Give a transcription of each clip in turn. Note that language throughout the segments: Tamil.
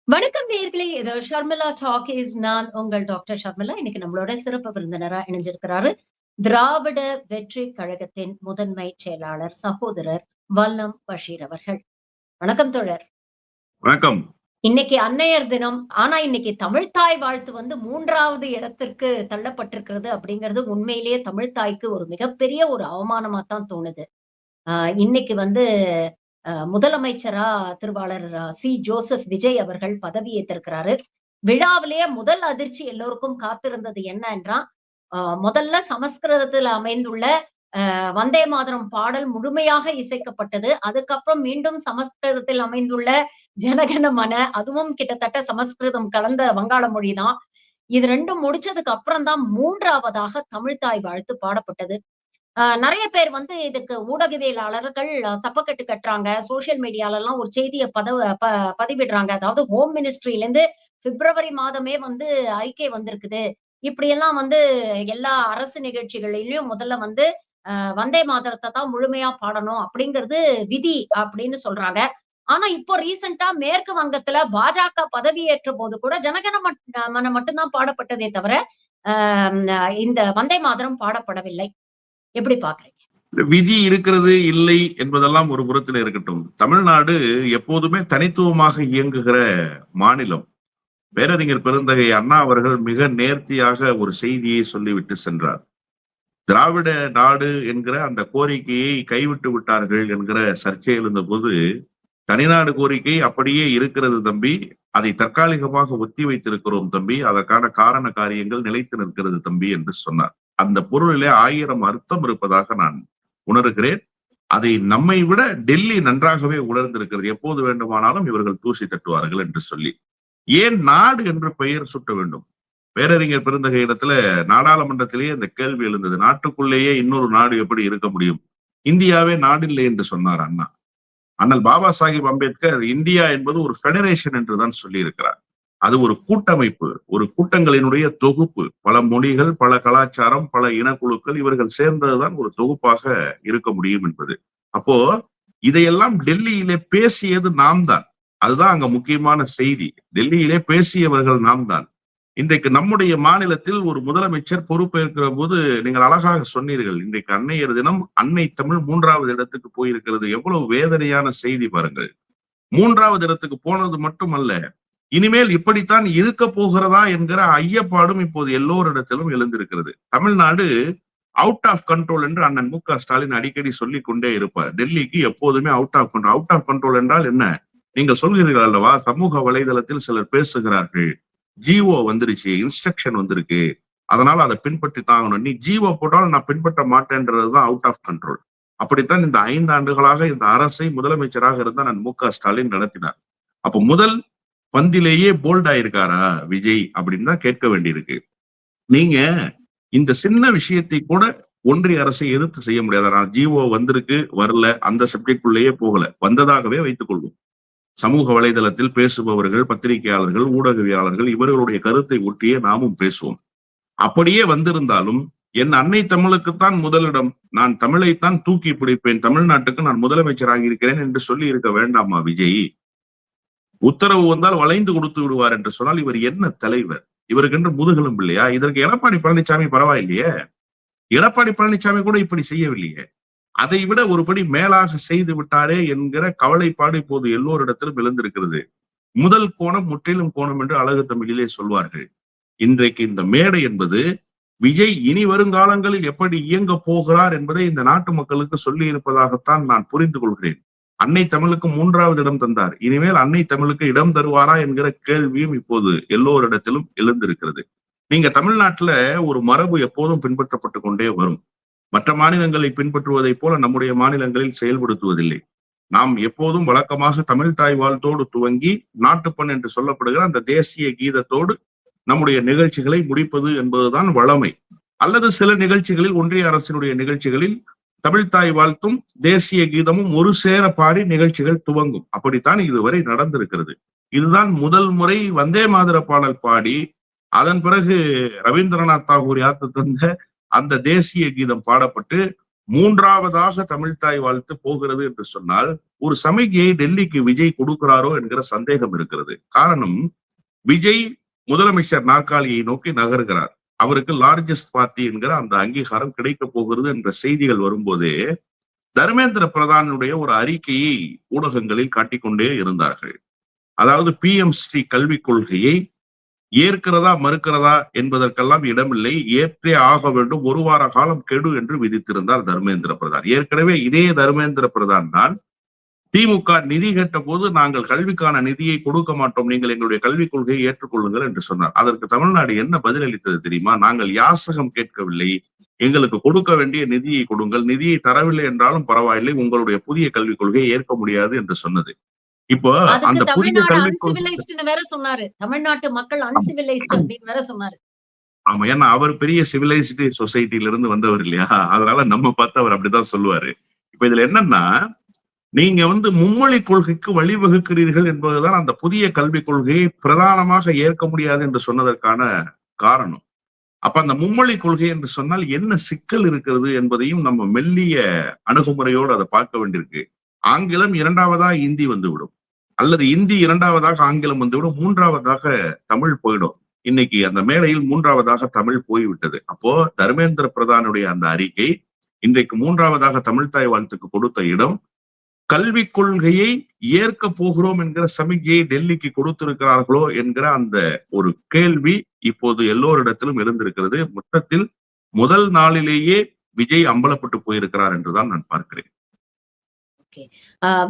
வணக்கம் நேயர்களே. இது ஷர்மிளா டாக்கீஸ். நான் உங்கள் டாக்டர் ஷர்மிளா. இன்னைக்கு நம்மளோட சிறப்பு விருந்தினரா இணைஞ்சிருக்கிறாரு. திராவிட வெற்றி கழகத்தின் முதன்மை செயலாளர் சகோதரர் வல்லம் பஷீர் அவர்கள். வணக்கம் தோழர். வணக்கம். இன்னைக்கு அன்னையர் தினம். ஆனா இன்னைக்கு தமிழ்த்தாய் வாழ்த்து வந்து 3வது இடத்திற்கு தள்ளப்பட்டிருக்கிறது அப்படிங்கிறது உண்மையிலேயே தமிழ்த்தாய்க்கு ஒரு மிகப்பெரிய ஒரு அவமானமா தான் தோணுது. இன்னைக்கு வந்து முதலமைச்சரா திருவாளர் சி. ஜோசப் விஜய் அவர்கள் பதவியேற்றிருக்கிறாரு. விழாவிலேயே முதல் அதிர்ச்சி எல்லோருக்கும் காத்திருந்தது என்ன என்றால், முதல்ல சமஸ்கிருதத்தில் அமைந்துள்ள வந்தே மாதரம் பாடல் முழுமையாக இசைக்கப்பட்டது. அதுக்கப்புறம் மீண்டும் சமஸ்கிருதத்தில் அமைந்துள்ள ஜனகன மன, அதுவும் கிட்டத்தட்ட சமஸ்கிருதம் கலந்த வங்காள மொழிதான். இது 2ம் முடிச்சதுக்கு அப்புறம் தான் 3வதாக தமிழ்த்தாய் வாழ்த்து பாடப்பட்டது. நெறைய பேர் வந்து இதுக்கு ஊடகவியலாளர்கள் சப்பக்கட்டு கட்டுறாங்க. சோசியல் மீடியாலலாம் ஒரு செய்திய பதிவிடுறாங்க. அதாவது ஹோம் மினிஸ்ட்ரிலேருந்து பிப்ரவரி மாதமே வந்து அறிக்கை வந்திருக்குது. இப்படியெல்லாம் வந்து எல்லா அரசு நிகழ்ச்சிகளிலும் முதல்ல வந்து வந்தே மாதரத்த தான் முழுமையா பாடணும் அப்படிங்கிறது விதி அப்படின்னு சொல்றாங்க. ஆனா இப்போ ரீசென்ட்டா மேற்கு வங்கத்துல பாஜக பதவியேற்ற போது கூட ஜனகன மன மட்டும் தான் பாடப்பட்டதே தவிர, அ இந்த வந்தே மாதரம் பாடப்படவில்லை. எப்படி பாக்குறீங்க? விதி இருக்கிறது இல்லை என்பதெல்லாம் ஒரு புறத்தில் இருக்கட்டும். தமிழ்நாடு எப்போதுமே தனித்துவமாக இயங்குகிற மாநிலம். பேரறிஞர் பெருந்தகை அண்ணா அவர்கள் மிக நேர்த்தியாக ஒரு செய்தியை சொல்லிவிட்டு சென்றார். திராவிட நாடு என்கிற அந்த கோரிக்கையை கைவிட்டு விட்டார்கள் என்கிற சர்ச்சை எழுந்தபோது, தனிநாடு கோரிக்கை அப்படியே இருக்கிறது தம்பி, அதை தற்காலிகமாக ஒத்தி வைத்திருக்கிறோம் தம்பி, அதற்கான காரண காரியங்கள் நிலைத்து நிற்கிறது தம்பி என்று சொன்னார். அந்த பொருளிலே 1000 அர்த்தம் இருப்பதாக நான் உணர்கிறேன். அதை நம்மை விட டெல்லி நன்றாகவே உணர்ந்திருக்கிறது. எப்போது வேண்டுமானாலும் இவர்கள் தூசி தட்டுவார்கள் என்று சொல்லி. ஏன் நாடு என்று பெயர் சுட்ட வேண்டும்? பேரறிஞர் பெருந்தகை இடத்துல நாடாளுமன்றத்திலேயே இந்த கேள்வி எழுந்தது. நாட்டுக்குள்ளேயே இன்னொரு நாடு எப்படி இருக்க முடியும்? இந்தியாவே நாடில்லை என்று சொன்னார் அண்ணா. அண்ணல் பாபா சாஹிப் அம்பேத்கர் இந்தியா என்பது ஒரு பெடரேஷன் என்றுதான் சொல்லி இருக்கிறார். அது ஒரு கூட்டமைப்பு, ஒரு கூட்டங்களினுடைய தொகுப்பு. பல மொழிகள், பல கலாச்சாரம், பல இனக்குழுக்கள் இவர்கள் சேர்ந்ததுதான் ஒரு தொகுப்பாக இருக்க முடியும் என்பது. அப்போ இதையெல்லாம் டெல்லியிலே பேசியது நாம் தான். அதுதான் அங்க முக்கியமான செய்தி. டெல்லியிலே பேசியவர்கள் நாம் தான். இன்றைக்கு நம்முடைய மாநிலத்தில் ஒரு முதலமைச்சர் பொறுப்பேற்கிற போது நீங்கள் அழகாக சொன்னீர்கள். இன்றைக்கு அன்னையர் தினம், அன்னை தமிழ் 3வது இடத்துக்கு போயிருக்கிறது. எவ்வளவு வேதனையான செய்தி பாருங்கள். 3வது இடத்துக்கு போனது மட்டுமல்ல, இனிமேல் இப்படித்தான் இருக்க போகிறதா என்கிற ஐயப்பாடும் இப்போது எல்லோரிடத்திலும் எழுந்திருக்கிறது. தமிழ்நாடு அவுட் ஆஃப் கண்ட்ரோல் என்று அண்ணன் மு க ஸ்டாலின் அடிக்கடி சொல்லிக் கொண்டே இருப்பார். டெல்லிக்கு எப்போதுமே out of control. Out of control என்றால் என்ன? நீங்கள் சொல்கிறீர்கள் அல்லவா, சமூக வலைதளத்தில் சிலர் பேசுகிறார்கள், ஜிஓ வந்துருச்சு, இன்ஸ்ட்ரக்ஷன் வந்திருக்கு, அதனால அதை பின்பற்றி தாங்கணும். நீ ஜிஓ போட்டாலும் நான் பின்பற்ற மாட்டேன்றதுதான் அவுட் ஆஃப் கண்ட்ரோல். அப்படித்தான் இந்த 5 ஆண்டுகளாக இந்த அரசை முதலமைச்சராக இருந்த நான் மு க ஸ்டாலின் நடத்தினார். அப்ப முதல் பந்திலேயே போல்ட் ஆயிருக்காரா விஜய் அப்படின்னு தான் கேட்க வேண்டியிருக்கு. நீங்க இந்த சின்ன விஷயத்தை கூட ஒன்றிய அரசை எதிர்த்து செய்ய முடியாது. நான் ஜிஓ வந்திருக்கு வரல அந்த சப்ஜெக்டுள்ளேயே போகல, வந்ததாகவே வைத்துக் கொள்வோம். சமூக வலைதளத்தில் பேசுபவர்கள், பத்திரிகையாளர்கள், ஊடகவியாளர்கள் இவர்களுடைய கருத்தை ஒட்டியே நாமும் பேசுவோம். அப்படியே வந்திருந்தாலும் என் அன்னை தமிழுக்குத்தான் முதலிடம், நான் தமிழைத்தான் தூக்கி பிடிப்பேன், தமிழ்நாட்டுக்கு நான் முதலமைச்சராக இருக்கிறேன் என்று சொல்லி இருக்க வேண்டாமா விஜய்? உத்தரவு வந்தால் வளைந்து கொடுத்து விடுவார் என்று சொன்னால் இவர் என்ன தலைவர்? இவருக்கென்று முதுகெலும்பு இல்லையா? இதற்கு எடப்பாடி பழனிசாமி பரவாயில்லையே. எடப்பாடி பழனிசாமி கூட இப்படி செய்யவில்லையே. அதை விட ஒருபடி மேலாக செய்து விட்டாரே என்கிற கவலைப்பாடு இப்போது எல்லோரிடத்திலும் எழுந்திருக்கிறது. முதல் கோணம் முற்றிலும் கோணம் என்று அழகு தமிழிலே சொல்வார்கள். இன்றைக்கு இந்த மேடை என்பது விஜய் இனி வருங்காலங்களில் எப்படி இயங்க போகிறார் என்பதை இந்த நாட்டு மக்களுக்கு சொல்லி இருப்பதாகத்தான் நான் புரிந்து கொள்கிறேன். அன்னை தமிழுக்கு 3வது இடம் தந்தார். இனிமேல் அன்னை தமிழுக்கு இடம் தருவாரா என்கிற கேள்வியும் இப்போது எல்லோரிடத்திலும் எழுந்திருக்கிறது. நீங்க தமிழ்நாட்டுல ஒரு மரபு எப்போதும் பின்பற்றப்பட்டு கொண்டே வரும். மற்ற மாநிலங்களை பின்பற்றுவதை போல நம்முடைய மாநிலங்களில் செயல்படுத்துவதில்லை. நாம் எப்போதும் வழக்கமாக தமிழ் தாய் வாழ்த்தோடு துவங்கி நாட்டுப்பண் என்று சொல்லப்படுகிற அந்த தேசிய கீதத்தோடு நம்முடைய நிகழ்ச்சிகளை முடிப்பது என்பதுதான் வழமை. அல்லது சில நிகழ்ச்சிகளில், ஒன்றிய அரசினுடைய நிகழ்ச்சிகளில் தமிழ்த்தாய் வாழ்த்தும் தேசிய கீதமும் ஒரு சேர பாடி நிகழ்ச்சிகள் துவங்கும். அப்படித்தான் இதுவரை நடந்திருக்கிறது. இதுதான் முதல் முறை வந்தே மாதர பாடல் பாடி அதன் பிறகு ரவீந்திரநாத் தாகூர் யாத்து தந்த அந்த தேசிய கீதம் பாடப்பட்டு 3வதாக தமிழ்த்தாய் வாழ்த்து போகிறது என்று சொன்னால் ஒரு சமிகையை டெல்லிக்கு விஜய் கொடுக்கிறாரோ என்கிற சந்தேகம் இருக்கிறது. காரணம், விஜய் முதலமைச்சர் நாற்காலியை நோக்கி நகர்கிறார். அவருக்கு லார்ஜஸ்ட் பார்ட்டி என்கிற அந்த அங்கீகாரம் கிடைக்க போகிறது என்ற செய்திகள் வரும்போதே தர்மேந்திர பிரதானுடைய ஒரு அறிக்கையை ஊடகங்களில் காட்டிக்கொண்டே இருந்தார்கள். அதாவது PMSree கல்விக் கொள்கையை ஏற்கிறதா மறுக்கிறதா என்பதற்கெல்லாம் இடமில்லை, ஏற்றே ஆக வேண்டும், ஒரு வார காலம் கெடு என்று விதித்திருந்தார் தர்மேந்திர பிரதான். ஏற்கனவே இதே தர்மேந்திர பிரதான் தான் திமுக நிதி கேட்ட போது நாங்கள் கல்விக்கான நிதியை கொடுக்க மாட்டோம், நீங்கள் எங்களுடைய கல்விக் கொள்கையை ஏற்றுக்கொள்ளுங்கள் என்று சொன்னார். அதற்கு தமிழ்நாடு என்ன பதிலளித்தது தெரியுமா? நாங்கள் யாசகம் கேட்கவில்லை, எங்களுக்கு கொடுக்க வேண்டிய நிதியை கொடுங்கள், நிதியை தரவில்லை என்றாலும் பரவாயில்லை, உங்களுடைய புதிய கல்விக் கொள்கையை ஏற்க முடியாது என்று சொன்னது. இப்போ அந்த புதிய கல்விக் கொள்கை வேற சொன்னாரு, தமிழ்நாட்டு மக்கள் அன்சிவிலைஸ்ட் அப்படின்னு வேற சொன்னாரு. ஆமா, ஏன்னா அவர் பெரிய சிவிலைஸ்டு சொசைட்டில இருந்து வந்தவர் இல்லையா, அதனால நம்ம பார்த்து அவர் அப்படிதான் சொல்லுவாரு. இப்ப இதுல என்னன்னா, நீங்க மும்மொழி கொள்கைக்கு வழிவகுக்கிறீர்கள் என்பதுதான் அந்த புதிய கல்விக் கொள்கையை பிரதானமாக ஏற்க முடியாது என்று சொன்னதற்கான காரணம். அப்ப அந்த மும்மொழி கொள்கை என்று சொன்னால் என்ன சிக்கல் இருக்கிறது என்பதையும் நம்ம மெல்லிய அணுகுமுறையோடு அதை பார்க்க வேண்டியிருக்கு. ஆங்கிலம் இரண்டாவதா இந்தி வந்துவிடும், அல்லது இந்தி இரண்டாவதாக ஆங்கிலம் வந்துவிடும், மூன்றாவதாக தமிழ் போயிடும். இன்னைக்கு அந்த மேடையில் மூன்றாவதாக தமிழ் போய்விட்டது. அப்போ தர்மேந்திர பிரதானுடைய அந்த அறிக்கை இன்றைக்கு மூன்றாவதாக தமிழ்த்தாய் வாழ்த்துக்கு கொடுத்த இடம், கல்விக் கொள்கையை ஏற்க போகிறோம் என்கிற சமிகையை டெல்லிக்கு கொடுத்திருக்கிறார்களோ என்கிற அந்த ஒரு கேள்வி இப்போது எல்லோரிடத்திலும் எழுந்திருக்கிறது. மொத்தத்தில் முதல் நாளிலேயே விஜய் அம்பலப்பட்டு போயிருக்கிறார் என்றுதான் நான் பார்க்கிறேன்.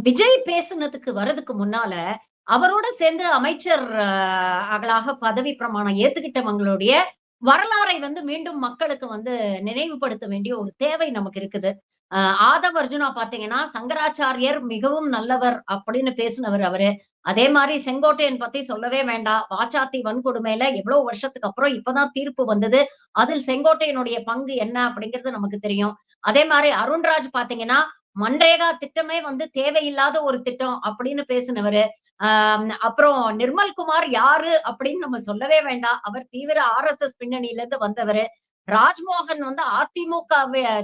விஜய் பேசுனதுக்கு வர்றதுக்கு முன்னால அவரோட சேர்ந்து அமைச்சர்களாக பதவி பிரமாணம் ஏத்துக்கிட்டவங்களுடைய வரலாறை மீண்டும் மக்களுக்கு நினைவுபடுத்த வேண்டிய ஒரு தேவை நமக்கு இருக்குது. ஆதவ் அர்ஜுனா பாத்தீங்கன்னா சங்கராச்சாரியர் மிகவும் நல்லவர் அப்படின்னு பேசினவர் அவரு. அதே மாதிரி செங்கோட்டையன் பத்தி சொல்லவே வேண்டாம். வாச்சாத்தி வன்கொடுமையில எவ்வளவு வருஷத்துக்கு அப்புறம் இப்பதான் தீர்ப்பு வந்தது. அதில் செங்கோட்டையனுடைய பங்கு என்ன அப்படிங்கிறது நமக்கு தெரியும். அதே மாதிரி அருண்ராஜ் பாத்தீங்கன்னா மன்ரேகா திட்டமே தேவையில்லாத ஒரு திட்டம் அப்படின்னு பேசினவரு. அப்புறம் நிர்மல்குமார் யாரு அப்படின்னு நம்ம சொல்லவே வேண்டாம். அவர் தீவிர RSS பின்னணியில இருந்து வந்தவரு. ராஜ்மோகன்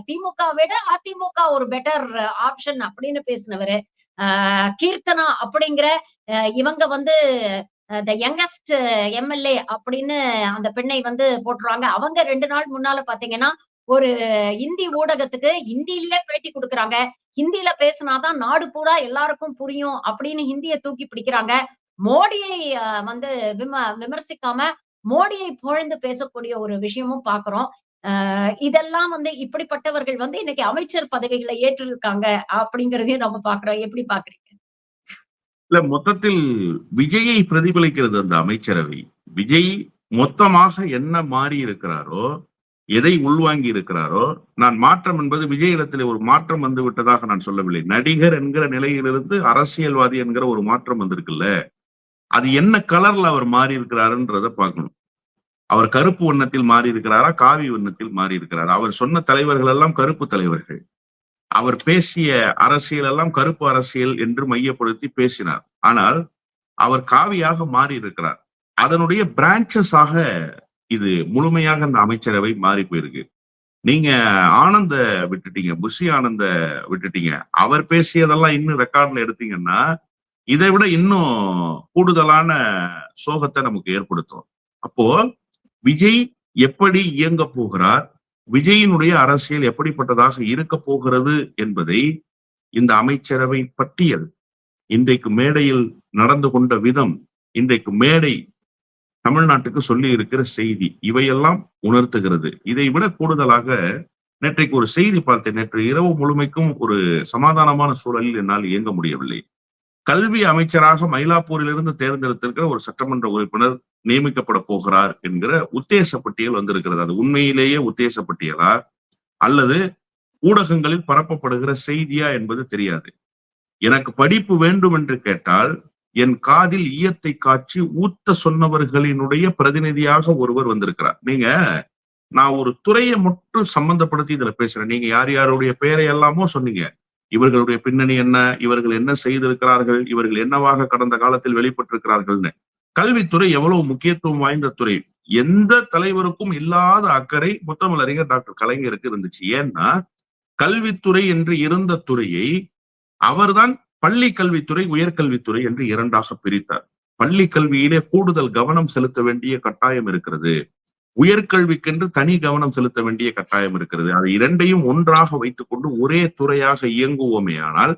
திமுக விட அதிமுக ஒரு பெட்டர் ஆப்ஷன் அப்படின்னு பேசினவரு. கீர்த்தனா அப்படிங்கிற இவங்க த யங்கஸ்ட் MLA அப்படின்னு அந்த பெண்ணை போட்டுருவாங்க. அவங்க 2 நாள் முன்னால பாத்தீங்கன்னா ஒரு இந்தி ஊடகத்துக்கு ஹிந்தியிலே பேட்டி கொடுக்கறாங்க. ஹிந்தியில பேசினாதான் நாடு பூரா எல்லாருக்கும் புரியும் அப்படின்னு ஹிந்தியை தூக்கி பிடிக்கிறாங்க. மோடியை விமர்சிக்காம மோடியை புகழ்ந்து பேசக்கூடிய ஒரு விஷயமும் பாக்குறோம். இதெல்லாம் இப்படிப்பட்டவர்கள் இன்னைக்கு அமைச்சர் பதவிகளை ஏற்றிருக்காங்க அப்படிங்கறதையும் நம்ம பாக்குறோம். எப்படி பாக்குறீங்க? இல்ல, மொத்தத்தில் விஜயை பிரதிபலிக்கிறது அந்த அமைச்சரவை. விஜய் மொத்தமாக என்ன மாறி இருக்கிறாரோ, எதை உள்வாங்கி இருக்கிறாரோ, நான் மாற்றம் என்பது விஜய் இடத்திலே ஒரு மாற்றம் வந்து விட்டதாக நான் சொல்லவில்லை. நடிகர் என்கிற நிலையிலிருந்து அரசியல்வாதி என்கிற ஒரு மாற்றம் வந்திருக்குல்ல, அது என்ன கலர்ல அவர் மாறி இருக்கிறாருன்றத பார்க்கணும். அவர் கருப்பு வண்ணத்தில் மாறி இருக்கிறாரா, காவி வண்ணத்தில் மாறி இருக்கிறாரா? அவர் சொன்ன தலைவர்கள் எல்லாம் கருப்பு தலைவர்கள். அவர் பேசிய அரசியல் எல்லாம் கருப்பு அரசியல் என்று மையப்படுத்தி பேசினார். ஆனால் அவர் காவியாக மாறி இருக்கிறார். அதனுடைய பிரான்சஸாக இது முழுமையாக அந்த அமைச்சரவை மாறி போயிருக்கு. நீங்க ஆனந்த விட்டுட்டீங்க, புஷி ஆனந்த விட்டுட்டீங்க. அவர் பேசியதெல்லாம் இன்னும் ரெக்கார்ட்ல எடுத்தீங்கன்னா இதை விட இன்னும் கூடுதலான சோகத்தை நமக்கு ஏற்படுத்தும். அப்போ விஜய் எப்படி இயங்க போகிறார், விஜயினுடைய அரசியல் எப்படிப்பட்டதாக இருக்க போகிறது என்பதை இந்த அமைச்சரவை பட்டியல், இன்றைக்கு மேடையில் நடந்து கொண்ட விதம், இன்றைக்கு மேடை தமிழ்நாட்டுக்கு சொல்லி இருக்கிற செய்தி, இவையெல்லாம் உணர்த்துகிறது. இதை விட கூடுதலாக நேற்றைக்கு ஒரு செய்தி பார்த்தேன். நேற்று இரவு முழுமைக்கும் ஒரு சமாதானமான சூழலில் என்னால் இயங்க முடியவில்லை. கல்வி அமைச்சராக மயிலாப்பூரிலிருந்து தேர்ந்தெடுத்திருக்கிற ஒரு சட்டமன்ற உறுப்பினர் நியமிக்கப்பட போகிறார் என்கிற உத்தேச பட்டியல் வந்திருக்கிறது. அது உண்மையிலேயே உத்தேச பட்டியலா அல்லது ஊடகங்களில் பரப்பப்படுகிற செய்தியா என்பது தெரியாது. எனக்கு படிப்பு வேண்டும் என்று கேட்டால் என் காதில் ஈயத்தை காய்ச்சி ஊத்த சொன்னவர்களினுடைய பிரதிநிதியாக ஒருவர் வந்திருக்கிறார். நீங்க, நான் ஒரு துறையை மட்டும் சம்பந்தப்படுத்தி இதுல பேசுறேன். நீங்க யார் யாருடைய பெயரை எல்லாமோ சொன்னீங்க. இவர்களுடைய பின்னணி என்ன, இவர்கள் என்ன செய்திருக்கிறார்கள், இவர்கள் என்னவாக கடந்த காலத்தில் வெளிப்பட்டிருக்கிறார்கள்னு. கல்வித்துறை எவ்வளவு முக்கியத்துவம் வாய்ந்த துறை, எந்த தலைவருக்கும் இல்லாத அக்கறை முத்தமிழறிஞர் டாக்டர் கலைஞருக்கு இருந்துச்சு. ஏன்னா கல்வித்துறை என்று இருந்த துறையை அவர்தான் பள்ளி கல்வித்துறை, உயர்கல்வித்துறை என்று இரண்டாக பிரித்தார். பள்ளி கல்வியிலே கூடுதல் கவனம் செலுத்த வேண்டிய கட்டாயம் இருக்கிறது. உயர்கல்விக்கென்று தனி கவனம் செலுத்த வேண்டிய கட்டாயம் இருக்கிறது. அதை இரண்டையும் ஒன்றாக வைத்துக் கொண்டு ஒரே துறையாக இயங்குவோமே ஆனால்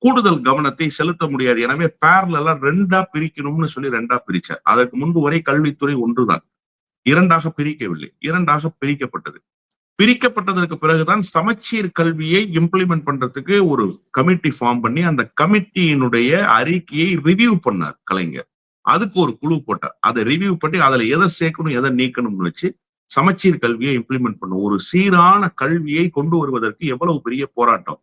கூடுதல் கவனத்தை செலுத்த முடியாது. எனவே பேரலா ரெண்டா பிரிக்கணும்னு சொல்லி ரெண்டா பிரிச்சார். அதற்கு முன்பு வரை கல்வித்துறை ஒன்றுதான், இரண்டாக பிரிக்கவில்லை. இரண்டாக பிரிக்கப்பட்டது. பிரிக்கப்பட்டதற்கு பிறகுதான் சமச்சீர் கல்வியை இம்ப்ளிமெண்ட் பண்றதுக்கு ஒரு கமிட்டி ஃபார்ம் பண்ணி அந்த கமிட்டியினுடைய அறிக்கையை ரிவ்யூ பண்ணார் கலைஞர். அதுக்கு ஒரு குழு போட்டார். அதை ரிவ்யூ பண்ணி அதுல எதை சேர்க்கணும் எதை நீக்கணும்னு வச்சு சமச்சீர் கல்வியை இம்ப்ளிமெண்ட் பண்ணும். ஒரு சீரான கல்வியை கொண்டு வருவதற்கு எவ்வளவு பெரிய போராட்டம்.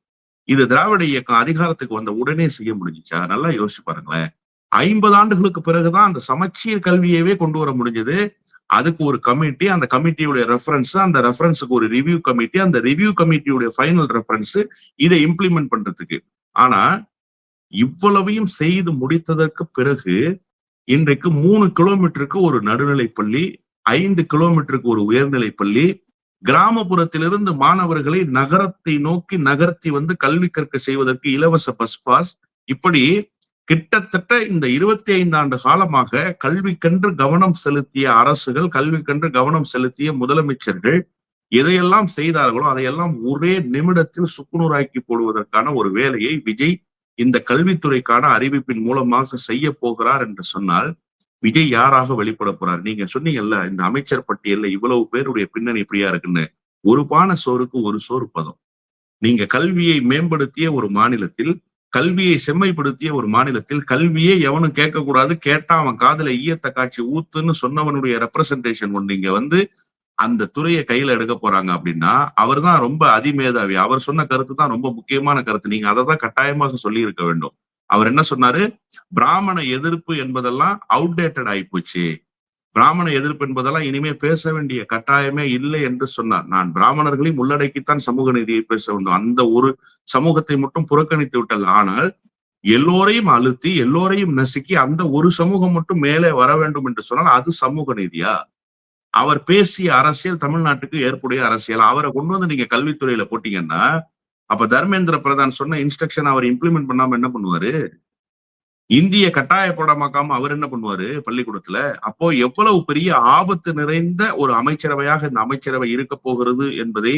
இது திராவிட இயக்கம் அதிகாரத்துக்கு வந்த உடனே செய்ய முடிஞ்சுச்சா? நல்லா யோசிச்சு பாருங்களேன். 50 ஆண்டுகளுக்கு பிறகுதான் அந்த சமச்சீர் கல்வியவே கொண்டு வர முடிஞ்சது. அதுக்கு ஒரு கமிட்டி, அந்த கமிட்டியுடைய ரெஃபரன்ஸ், அந்த ரெஃபரன்ஸுக்கு ஒரு ரிவ்யூ கமிட்டி, அந்த ரிவ்யூ கமிட்டியுடைய ஃபைனல் ரெஃபரன்ஸ், இதை இம்ப்ளிமெண்ட் பண்றதுக்கு. ஆனா இவ்வளவையும் செய்து முடித்ததற்கு பிறகு இன்றைக்கு 3 கிலோமீட்டருக்கு ஒரு நடுநிலைப் பள்ளி, 5 கிலோமீட்டருக்கு ஒரு உயர்நிலைப் பள்ளி, கிராமப்புறத்திலிருந்து மாணவர்களை நகரத்தை நோக்கி நகர்த்தி வந்து கல்வி கற்க செய்வதற்கு இலவச பஸ் பாஸ், இப்படி கிட்டத்தட்ட இந்த 25 ஆண்டு காலமாக கல்விக்கென்று கவனம் செலுத்திய அரசுகள், கல்விக்கென்று கவனம் செலுத்திய முதலமைச்சர்கள் எதையெல்லாம் செய்தார்களோ அதையெல்லாம் ஒரே நிமிடத்தில் சுக்குநூறாக்கி போடுவதற்கான ஒரு வேலையை விஜய் இந்த கல்வித்துறைக்கான அறிவிப்பின் மூலமாக செய்ய போகிறார் என்று சொன்னால், விஜய் யாராக வெளிப்பட போறார்? நீங்க சொன்னீங்கல்ல, இந்த அமைச்சர் பட்டியல்ல இவ்வளவு பேருடைய பின்னணி இப்படியா இருக்குன்னு. ஒரு பானை சோறுக்கு ஒரு சோறு பதம். நீங்க கல்வியை மேம்படுத்திய ஒரு மாநிலத்தில், கல்வியை செம்மைப்படுத்திய ஒரு மாநிலத்தில், கல்வியே எவனும் கேட்கக்கூடாது, கேட்டா அவன் காதுல ஈயத்த காட்சி ஊத்துன்னு சொன்னவனுடைய ரெப்ரசன்டேஷன் ஒண்ணு இங்க வந்து அந்த துறையை கையில எடுக்க போறாங்க அப்படின்னா, அவர் தான் ரொம்ப அதிமேதாவி. அவர் சொன்ன கருத்து தான் ரொம்ப முக்கியமான கருத்து. நீங்க அதை தான் கட்டாயமாக சொல்லி இருக்க வேண்டும். அவர் என்ன சொன்னாரு? பிராமண எதிர்ப்பு என்பதெல்லாம் அவுடேட்டட் ஆயிப்போச்சு. பிராமண எதிர்ப்பு என்பதெல்லாம் இனிமே பேச வேண்டிய கட்டாயமே இல்லை என்று சொன்னார். நான் பிராமணர்களையும் உள்ளடக்கித்தான் சமூக நீதியை பேச வேண்டும். அந்த ஒரு சமூகத்தை மட்டும் புறக்கணித்து விட்டல். ஆனால் எல்லோரையும் அழுத்தி, எல்லோரையும் நசுக்கி அந்த ஒரு சமூகம் மட்டும் மேலே வர வேண்டும் என்று சொன்னால் அது சமூக நீதியா? அவர் பேசிய அரசியல் தமிழ்நாட்டுக்கு ஏற்புடைய அரசியல். அவரை கொண்டு வந்து நீங்க கல்வித்துறையில போட்டீங்கன்னா, அப்ப தர்மேந்திர பிரதான் சொன்ன இன்ஸ்ட்ரக்ஷன் அவர் இம்ப்ளிமெண்ட் பண்ணாம என்ன பண்ணுவாரு? இந்திய கட்டாய பாடமாக்காம அவர் என்ன பண்ணுவாரு பள்ளிக்கூடத்துல? அப்போ எவ்வளவு பெரிய ஆபத்து நிறைந்த ஒரு அமைச்சரவையாக இந்த அமைச்சரவை இருக்க போகிறது என்பதை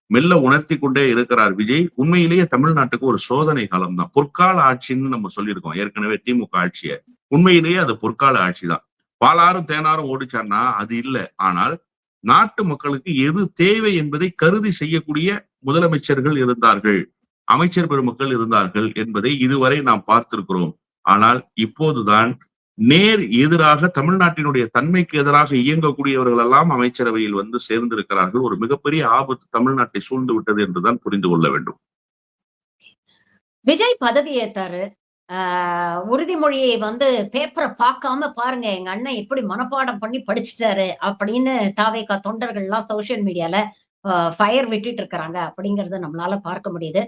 மெல்ல உணர்த்தி கொண்டே இருக்கிறார் விஜய். உண்மையிலேயே தமிழ்நாட்டுக்கு ஒரு சோதனை காலம் தான். பொற்கால ஆட்சின்னு நம்ம சொல்லியிருக்கோம் ஏற்கனவே திமுக ஆட்சியை. உண்மையிலேயே அது பொற்கால ஆட்சி தான். பாலாரும் தேனாரும் ஓடிச்சான்னா அது இல்லை. ஆனால் நாட்டு மக்களுக்கு எது தேவை என்பதை கருதி செய்யக்கூடிய முதலமைச்சர்கள் இருந்தார்கள், அமைச்சர் பெருமக்கள் இருந்தார்கள் என்பதை இதுவரை நாம் பார்த்திருக்கிறோம். ஆனால் இப்போதுதான் நேர் எதிராக தமிழ்நாட்டினுடைய தன்மைக்கு எதிராக இயங்கக்கூடியவர்கள் எல்லாம் அமைச்சரவையில் வந்து சேர்ந்திருக்கிறார்கள். ஒரு மிகப்பெரிய ஆபத்து தமிழ்நாட்டை சூழ்ந்து விட்டது என்றுதான் புரிந்து கொள்ள வேண்டும். விஜய் பதவி ஏத்தாரு. உறுதிமொழியை வந்து பேப்பரை பார்க்காம பாருங்க எங்க அண்ணன் எப்படி மனப்பாடம் பண்ணி படிச்சுட்டாரு அப்படின்னு தாவேகா தொண்டர்கள் எல்லாம் சோசியல் மீடியால ஃபயர் விட்டுட்டு இருக்கிறாங்க அப்படிங்கறத நம்மளால பார்க்க முடியுது.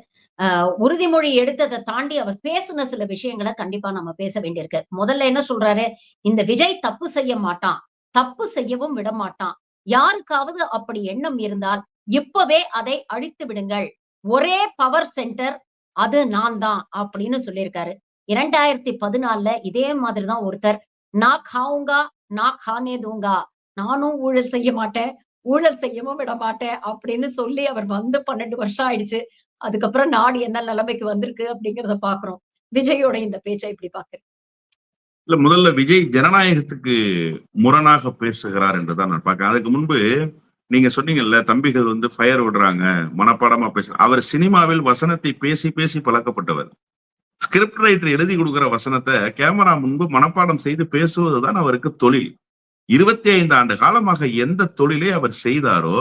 உறுதிமொழி எடுத்ததை தாண்டி அவர் பேசின சில விஷயங்களை கண்டிப்பா நம்ம பேச வேண்டியிருக்கு. முதல்ல என்ன சொல்றாரு? இந்த விஜய் தப்பு செய்ய மாட்டான், தப்பு செய்யவும் விட மாட்டான். யாருக்காவது அப்படி எண்ணம் இருந்தால் இப்பவே அதை அழித்து விடுங்கள். ஒரே பவர் சென்டர் அது நான் தான் அப்படின்னு சொல்லியிருக்காரு. 2014 இதே மாதிரிதான் ஒருத்தர் நான் காவுங்கா நான் கானே தூங்கா, நானும் ஊழல் செய்ய மாட்டேன், ஊழல் செய்யவும் விட மாட்டேன் அப்படின்னு சொல்லி அவர் வந்து 12 வருஷம் ஆயிடுச்சு. அதுக்கப்புறம் நாடு என்ன நிலைமைக்கு வந்திருக்கு அப்படிங்கறத பாக்குறோம். விஜயோட இந்த பேச்சை இப்படி பாக்குறேன். இல்ல, முதல்ல விஜய் ஜனநாயகத்துக்கு முரணாக பேசுகிறார் என்றுதான் நான் பார்க்கிறேன். அதுக்கு முன்பு நீங்க சொன்னீங்கல்ல, தம்பிகள் வந்து ஃபயர் விடுறாங்க, மனப்பாடமா பேசுறாங்க. அவர் சினிமாவில் வசனத்தை பேசி பேசி பழக்கப்பட்டவர். ஸ்கிரிப்ட் ரைட்டர் எழுதி கொடுக்கிற வசனத்தை கேமரா முன்பு மனப்பாடம் செய்து பேசுவதுதான் அவருக்கு தொழில். 25 ஆண்டு காலமாக எந்த தொழிலை அவர் செய்தாரோ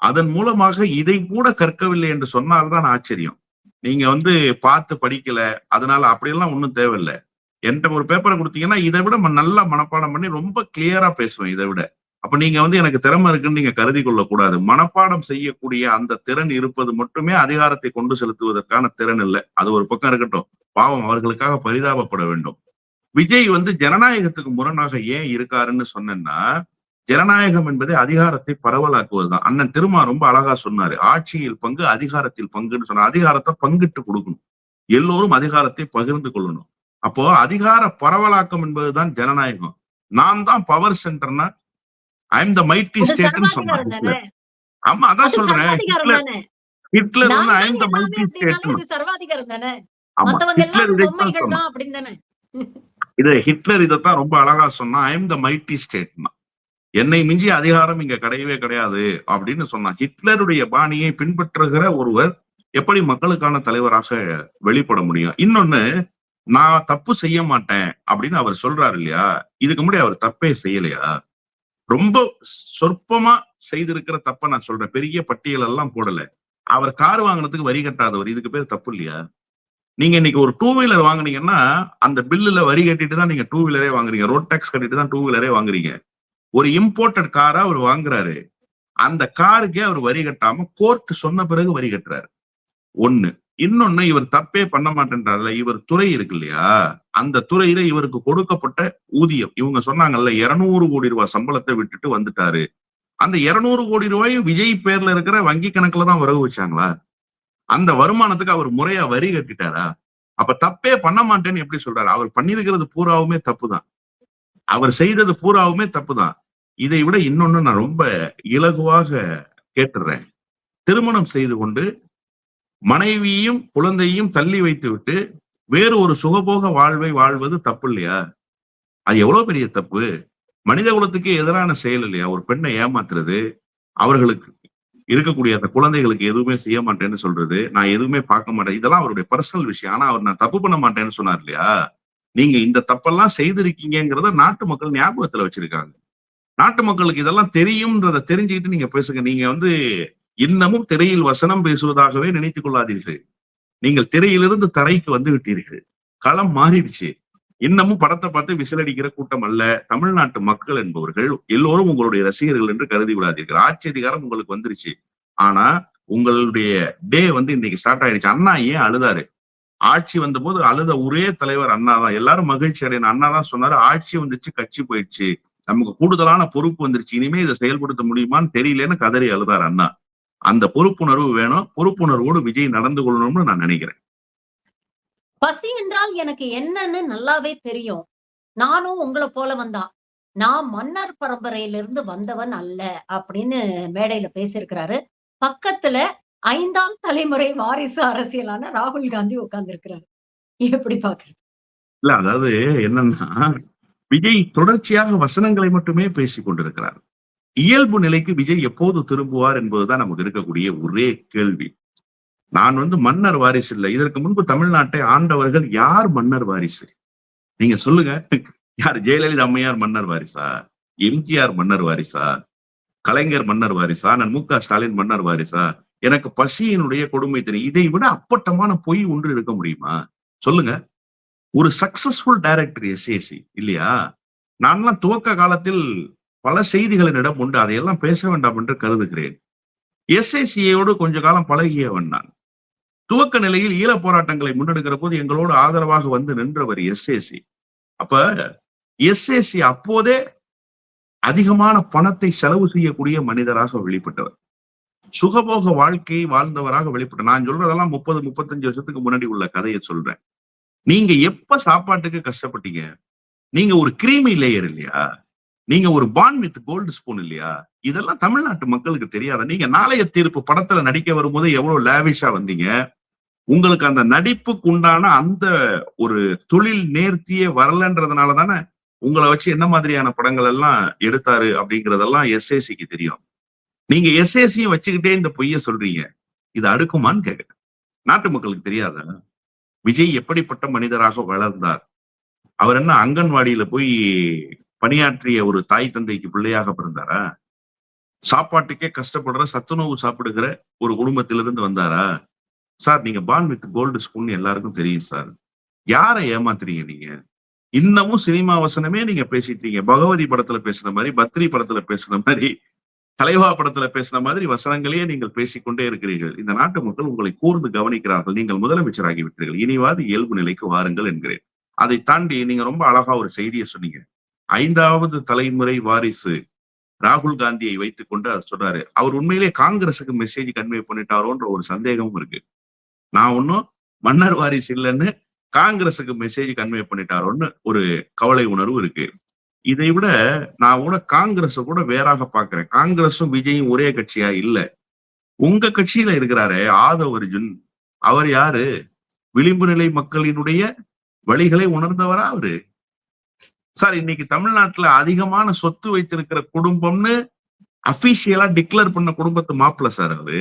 அதன் மூலமாக இதை கூட கற்கவில்லை என்று சொன்னால்தான் ஆச்சரியம். நீங்க வந்து பார்த்து படிக்கல, அதனால அப்படியெல்லாம் ஒண்ணும் தேவையில்லை. என்கிட்ட ஒரு பேப்பரை கொடுத்தீங்கன்னா இதை விட நல்லா மனப்பாடம் பண்ணி ரொம்ப கிளியரா பேசுவேன் இதை விட. அப்ப நீங்க வந்து எனக்கு திறமை இருக்குன்னு நீங்க கருதி கொள்ளக்கூடாது. மனப்பாடம் செய்யக்கூடிய அந்த திறன் இருப்பது மட்டுமே அதிகாரத்தை கொண்டு செலுத்துவதற்கான திறன் இல்லை. அது ஒரு பக்கம் இருக்கட்டும், பாவம் அவர்களுக்காக பரிதாபப்பட வேண்டும். விஜய் வந்து ஜனநாயகத்துக்கு முரணாக ஏன் இருக்காருன்னு சொன்னேன்னா, ஜனநாயகம் என்பதை அதிகாரத்தை பரவலாக்குவதுதான். அண்ணன் திருமா ரொம்ப அழகா சொன்னாரு, ஆட்சியில் பங்கு அதிகாரத்தில் பங்குன்னு சொன்ன. அதிகாரத்தை பங்கிட்டு கொடுக்கணும். எல்லோரும் அதிகாரத்தை பகிர்ந்து கொள்ளணும். அப்போ அதிகார பரவலாக்கம் என்பதுதான் ஜனநாயகம். நான் தான் பவர் சென்டர்னா ஐ எம் த மைட்டி அது ஸ்டேட்ன்னு சொன்னான் சர்வாதிகாரம் தானே! ஹிட்லர். ஆமா, அதான் அது சொல்றேன். சர்வாதிகாரம் தானே! ஹிட்லர் வந்து நான் ஐ தான் எம் த எல்லாமே மைட்டி அப்படின்னாலே ஸ்டேட்ன்னா. அது சர்வாதிகாரம் தானே! ஆமா, மத்தவங்க ஹிட்லர் எல்லாரும் இதைத்தான் பொம்மைகள் சொன்னான். தான் அப்படின்னு தானே! ஹிட்லர் இதைத்தான் ரொம்ப அழகா சொன்னா, ஐ எம் த மைட்டி ஸ்டேட்ன்னா. என்னை மிஞ்சி அதிகாரம் இங்க கிடையவே கிடையாது அப்படின்னு சொன்னான். ஹிட்லருடைய பாணியை பின்பற்றுகிற ஒருவர் எப்படி மக்களுக்கான தலைவராக வெளிப்பட முடியும்? இன்னொன்னு, நான் தப்பு செய்ய மாட்டேன் அப்படின்னு அவர் சொல்றாரு இல்லையா? இதுக்கு முன்னாடி அவர் தப்பே செய்யலையா? ரொம்ப சொற்பமா செய்திருக்கிற தப்ப நான் சொல்றேன். பெரிய பட்டியல் எல்லாம் போடல. அவர் கார் வாங்குனதுக்கு வரி கட்டாதவர். இதுக்கு பேர் தப்பு இல்லையா? நீங்க இன்னைக்கு ஒரு டூ வீலர் வாங்குனீங்கன்னா, அந்த பில்லுல வரி கட்டிட்டு தான் நீங்க டூ வீலரே வாங்குறீங்க. ரோட் டாக்ஸ் கட்டிட்டு தான் டூ வீலரே வாங்குறீங்க. ஒரு இம்போர்ட்டட் கார அவர் வாங்குறாரு. அந்த காருக்கே அவர் வரி கட்டாம கோர்ட் சொன்ன பிறகு வரி கட்டுறாரு. ஒண்ணு. இன்னொன்னு, இவர் தப்பே பண்ண மாட்டேன்றாருல. இவர் துறை இருக்கு இல்லையா? அந்த துறையில இவருக்கு கொடுக்கப்பட்ட ஊதியம். இவங்க சொன்னாங்கல்ல 200 கோடி ரூபாய் சம்பளத்தை விட்டுட்டு வந்துட்டாரு. அந்த 200 கோடி ரூபாயும் விஜய் பேர்ல இருக்கிற வங்கி கணக்குல தான் வரவு வச்சாங்களா? அந்த வருமானத்துக்கு அவர் முறையா வரி கட்டிட்டாரா? அப்ப தப்பே பண்ண மாட்டேன்னு எப்படி சொல்றாரு? அவர் பண்ணியிருக்கிறது பூராவுமே தப்புதான். அவர் செய்தது பூராவுமே தப்புதான். இதை விட இன்னொன்னு நான் ரொம்ப இலகுவாக கேட்டுறேன். திருமணம் செய்து கொண்டு மனைவியும் குழந்தையும் தள்ளி வைத்துவிட்டு வேறு ஒரு சுகபோக வாழ்வை வாழ்வது தப்பு இல்லையா? அது எவ்வளவு பெரிய தப்பு? மனித குலத்துக்கே எதிரான செயல் இல்லையா? ஒரு பெண்ணை ஏமாத்துறது, அவர்களுக்கு இருக்கக்கூடிய அந்த குழந்தைகளுக்கு எதுவுமே செய்ய மாட்டேன்னு சொல்றது, நான் எதுவுமே பார்க்க மாட்டேன். இதெல்லாம் அவருடைய பர்சனல் விஷயம். ஆனா அவர் நான் தப்பு பண்ண மாட்டேன்னு சொன்னார் இல்லையா? நீங்க இந்த தப்பெல்லாம் செய்திருக்கீங்கங்கிறத நாட்டு மக்கள் ஞாபகத்துல வச்சிருக்காங்க. நாட்டு மக்களுக்கு இதெல்லாம் தெரியும்ன்றத தெரிஞ்சுக்கிட்டு நீங்க பேசுங்க. நீங்க வந்து இன்னமும் திரையில் வசனம் பேசுவதாகவே நினைத்துக் கொள்ளாதீர்கள். நீங்கள் திரையிலிருந்து தரைக்கு வந்து விட்டீர்கள். களம் மாறிடுச்சு. இன்னமும் படத்தை பார்த்து விசில் அடிக்கிற கூட்டம் அல்ல. தமிழ்நாட்டு மக்கள் என்பவர்கள் எல்லோரும் உங்களுடைய ரசிகர்கள் என்று கருதி விடாதீர்கள். ஆட்சி அதிகாரம் உங்களுக்கு வந்துருச்சு. ஆனா உங்களுடைய டே வந்து இன்னைக்கு ஸ்டார்ட் ஆயிடுச்சு. அண்ணா ஏன் அழுதாரு? ஆட்சி வந்தபோது அழுத ஒரே தலைவர் அண்ணா தான். எல்லாரும் மகிழ்ச்சி அடையணும். அண்ணா தான் சொன்னாரு, ஆட்சி வந்துச்சு, கட்சி போயிடுச்சு. நமக்கு கூடுதலான பொறுப்பு வந்துருச்சு. இனிமே இதை செயல்படுத்த முடியுமான்னு தெரியலன்னு கதறி அழுதார் அண்ணா. அந்த பொறுப்புணர்வு வேணும். பொறுப்புணர்வோடு விஜய் நடந்து கொள்ளணும்னு நான் நினைக்கிறேன். பசி என்றால் எனக்கு என்னன்னு நல்லாவே தெரியும். நானும் உங்கள போலவன் தான். நான் மன்னர் பரம்பரையிலிருந்து வந்தவன் அல்ல அப்படின்னு மேடையில பேசியிருக்கிறாரு. பக்கத்துல 5ஆம் தலைமுறை வாரிசு அரசியலான ராகுல் காந்தி உட்கார்ந்திருக்கிறாரு. எப்படி பார்க்குறீங்க? இல்ல, அதாவது என்னன்னா, விஜய் தொடர்ச்சியாக வசனங்களை மட்டுமே பேசிக் கொண்டிருக்கிறார். இயல்பு நிலைக்கு விஜய் எப்போது திரும்புவார் என்பதுதான் நமக்கு இருக்கக்கூடிய ஒரே கேள்வி. நான் வந்து மன்னர் வாரிசு இல்ல. இதற்கு முன்பு தமிழ்நாட்டை ஆண்டவர்கள் யார் மன்னர் வாரிசு? நீங்க சொல்லுங்க. யார்? ஜெயலலிதா அம்மையார் மன்னர் வாரிசா? எம்ஜிஆர் மன்னர் வாரிசா? கலைஞர் மன்னர் வாரிசா? நான் மு க ஸ்டாலின் மன்னர் வாரிசா? எனக்கு பசியினுடைய கொடுமை தெரியும். இதை விட அப்பட்டமான பொய் ஒன்று இருக்க முடியுமா? சொல்லுங்க. ஒரு சக்சஸ்ஃபுல் டைரக்டர் எஸ்ஏசி இல்லையா? நான்லாம் துவக்க காலத்தில் பல செய்திகள் என்னிடம் உண்டு. அதையெல்லாம் பேச வேண்டாம் என்று கருதுகிறேன். எஸ்ஏசியோடு கொஞ்ச காலம் பழகியவன் நான். துவக்க நிலையில் ஈழப் போராட்டங்களை முன்னெடுக்கிற போது எங்களோடு ஆதரவாக வந்து நின்றவர் எஸ்ஏசி. அப்ப எஸ்ஏசி அப்போதே அதிகமான பணத்தை செலவு செய்யக்கூடிய மனிதராக வெளிப்பட்டவர். சுகபோக வாழ்க்கையை வாழ்ந்தவராக வெளிப்பட்ட. நான் சொல்றதெல்லாம் 30, 35 வருஷத்துக்கு முன்னாடி உள்ள கதையை சொல்றேன். நீங்க எப்ப சாப்பாட்டுக்கு கஷ்டப்பட்டீங்க? நீங்க ஒரு கிரீமி லேயர் இல்லையா? நீங்க ஒரு பான் வித் கோல்டு ஸ்பூன் இல்லையா? இதெல்லாம் தமிழ்நாட்டு மக்களுக்கு தெரியாதா? நீங்க நாளைய தீர்ப்பு படத்துல நடிக்க வரும்போது எவ்வளவு லேவிஷா வந்தீங்க? உங்களுக்கு அந்த நடிப்புக்கு உண்டான அந்த ஒரு தொழில் நேர்த்தியே வரலன்றதுனால தானே உங்களை வச்சு என்ன மாதிரியான படங்கள் எல்லாம் எடுத்தாரு அப்படிங்கறதெல்லாம் எஸ்ஏசிக்கு தெரியும். நீங்க எஸ்ஏசியும் வச்சுக்கிட்டே இந்த பொய்ய சொல்றீங்க. இது அடுக்குமான்னு கேக்குறேன். நாட்டு மக்களுக்கு தெரியாதா? விஜய் எப்படிப்பட்ட மனிதராக வளர்ந்தார்? அவர் என்ன அங்கன்வாடியில போய் பணியாற்றிய ஒரு தாய் தந்தைக்கு பிள்ளையாக பிறந்தாரா? சாப்பாட்டுக்கே கஷ்டப்படுற சத்துணவு சாப்பிடுகிற ஒரு குடும்பத்திலிருந்து வந்தாரா? சார், நீங்க பான் வித் கோல்டு ஸ்பூன் எல்லாருக்கும் தெரியும் சார். யாரை ஏமாத்துறீங்க நீங்க? இன்னமும் சினிமா வசனமே நீங்க பேசிட்டீங்க. பகவதி படத்துல பேசுன மாதிரி, பத்ரி படத்துல பேசுன மாதிரி, தலைவா படத்துல பேசுன மாதிரி வசனங்களையே நீங்கள் பேசிக்கொண்டே இருக்கிறீர்கள். இந்த நாட்டு மக்கள் உங்களை கூர்ந்து கவனிக்கிறார்கள். நீங்கள் முதலமைச்சராகி விட்டீர்கள். இனிவாது இயல்பு நிலைக்கு வாருங்கள் என்கிறேன். அதை தாண்டி நீங்க ரொம்ப அழகா ஒரு செய்தியை சொன்னீங்க. 5வது தலைமுறை வாரிசு ராகுல் காந்தியை வைத்துக் கொண்டு அவர் சொல்றாரு. அவர் உண்மையிலே காங்கிரஸுக்கு மெசேஜ் கன்வே பண்ணிட்டாரோன்ற ஒரு சந்தேகமும் இருக்கு. நான் ஒன்னும் மன்னர் வாரிசு இல்லைன்னு காங்கிரஸுக்கு மெசேஜ் கன்வே பண்ணிட்டாரோன்னு ஒரு கவலை உணர்வு இருக்கு. இதை விட நான் கூட காங்கிரஸ் கூட வேறாக பாக்குறேன். காங்கிரஸும் விஜயும் ஒரே கட்சியா இல்ல. உங்க கட்சியில இருக்கிறாரே ஆதவ் அர்ஜுன், அவர் யாரு? விளிம்பு நிலை மக்களினுடைய வழிகளை உணர்ந்தவரா அவரு? சார், இன்னைக்கு தமிழ்நாட்டுல அதிகமான சொத்து வைத்திருக்கிற குடும்பம்னு அபிஷியலா டிக்ளேர் பண்ண குடும்பத்து மாப்பிள்ள சார் அவரு.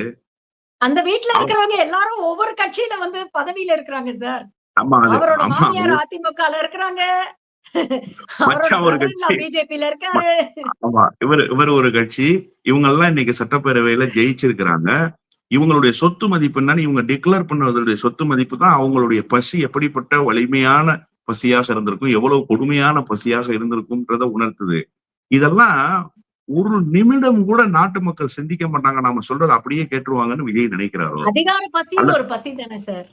அந்த வீட்டுல இருக்கிறவங்க எல்லாரும் ஒவ்வொரு கட்சியில வந்து பதவியில இருக்கிறாங்க சார். ஆமா, அவரோட மாமியார் அதிமுகல இருக்கிறாங்க, அவரோட பிஜேபியில இருக்காரு. ஆமா, இவர் ஒரு கட்சி. இவங்க எல்லாம் இன்னைக்கு சட்டப்பேரவையில ஜெயிச்சிருக்கிறாங்க. இவங்களுடைய சொத்து மதிப்பு என்னன்னு இவங்க டிக்ளேர் பண்ணதுடைய சொத்து மதிப்பு தான் அவங்களுடைய பசி எப்படிப்பட்ட வலிமையான பசியாக இருந்திருக்கும், எவ்வளவு கொடுமையான பசியாக இருந்திருக்கும்ன்றத உணர்த்துது. இதெல்லாம் ஒரு நிமிடம் கூட நாட்டு மக்கள் சிந்திக்க மாட்டாங்க. நாம சொல்றது அப்படியே கேட்டுருவாங்கன்னு விஜய் நினைக்கிறாரோ? அதிகார பசியும் ஒரு பசி தானே சார்.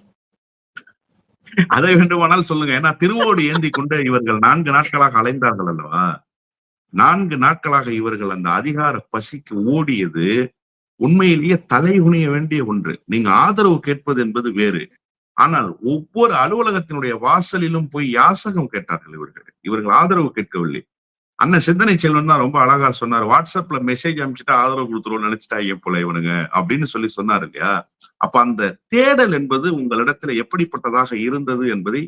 அதை வேண்டுமானால் சொல்லுங்க. ஏன்னா திருவோடு ஏந்தி கொண்டு இவர்கள் 4 நாட்களாக அலைந்தார்கள் அல்லவா? 4 நாட்களாக இவர்கள் அந்த அதிகார பசிக்கு ஓடியது உண்மையிலேயே தலை குனிய வேண்டிய ஒன்று. நீங்க ஆதரவு கேட்பது என்பது வேறு. ஆனால் ஒவ்வொரு அலுவலகத்தினுடைய வாசலிலும் போய் யாசகம் கேட்டார்கள் இவர்கள் ஆதரவு கேட்கவில்லை. அண்ணன் சிந்தனை செல்வன் தான் ரொம்ப அழகா சொன்னார். வாட்ஸ்அப்ல மெசேஜ் அனுப்பிச்சுட்டா ஆதரவு கொடுத்துருவோம் நினைச்சிட்டாங்க போல இவனுங்க அப்படின்னு சொல்லி சொன்னார் இல்லையா? அப்ப அந்த தேடல் என்பது உங்களிடத்துல எப்படிப்பட்டதாக இருந்தது என்பதை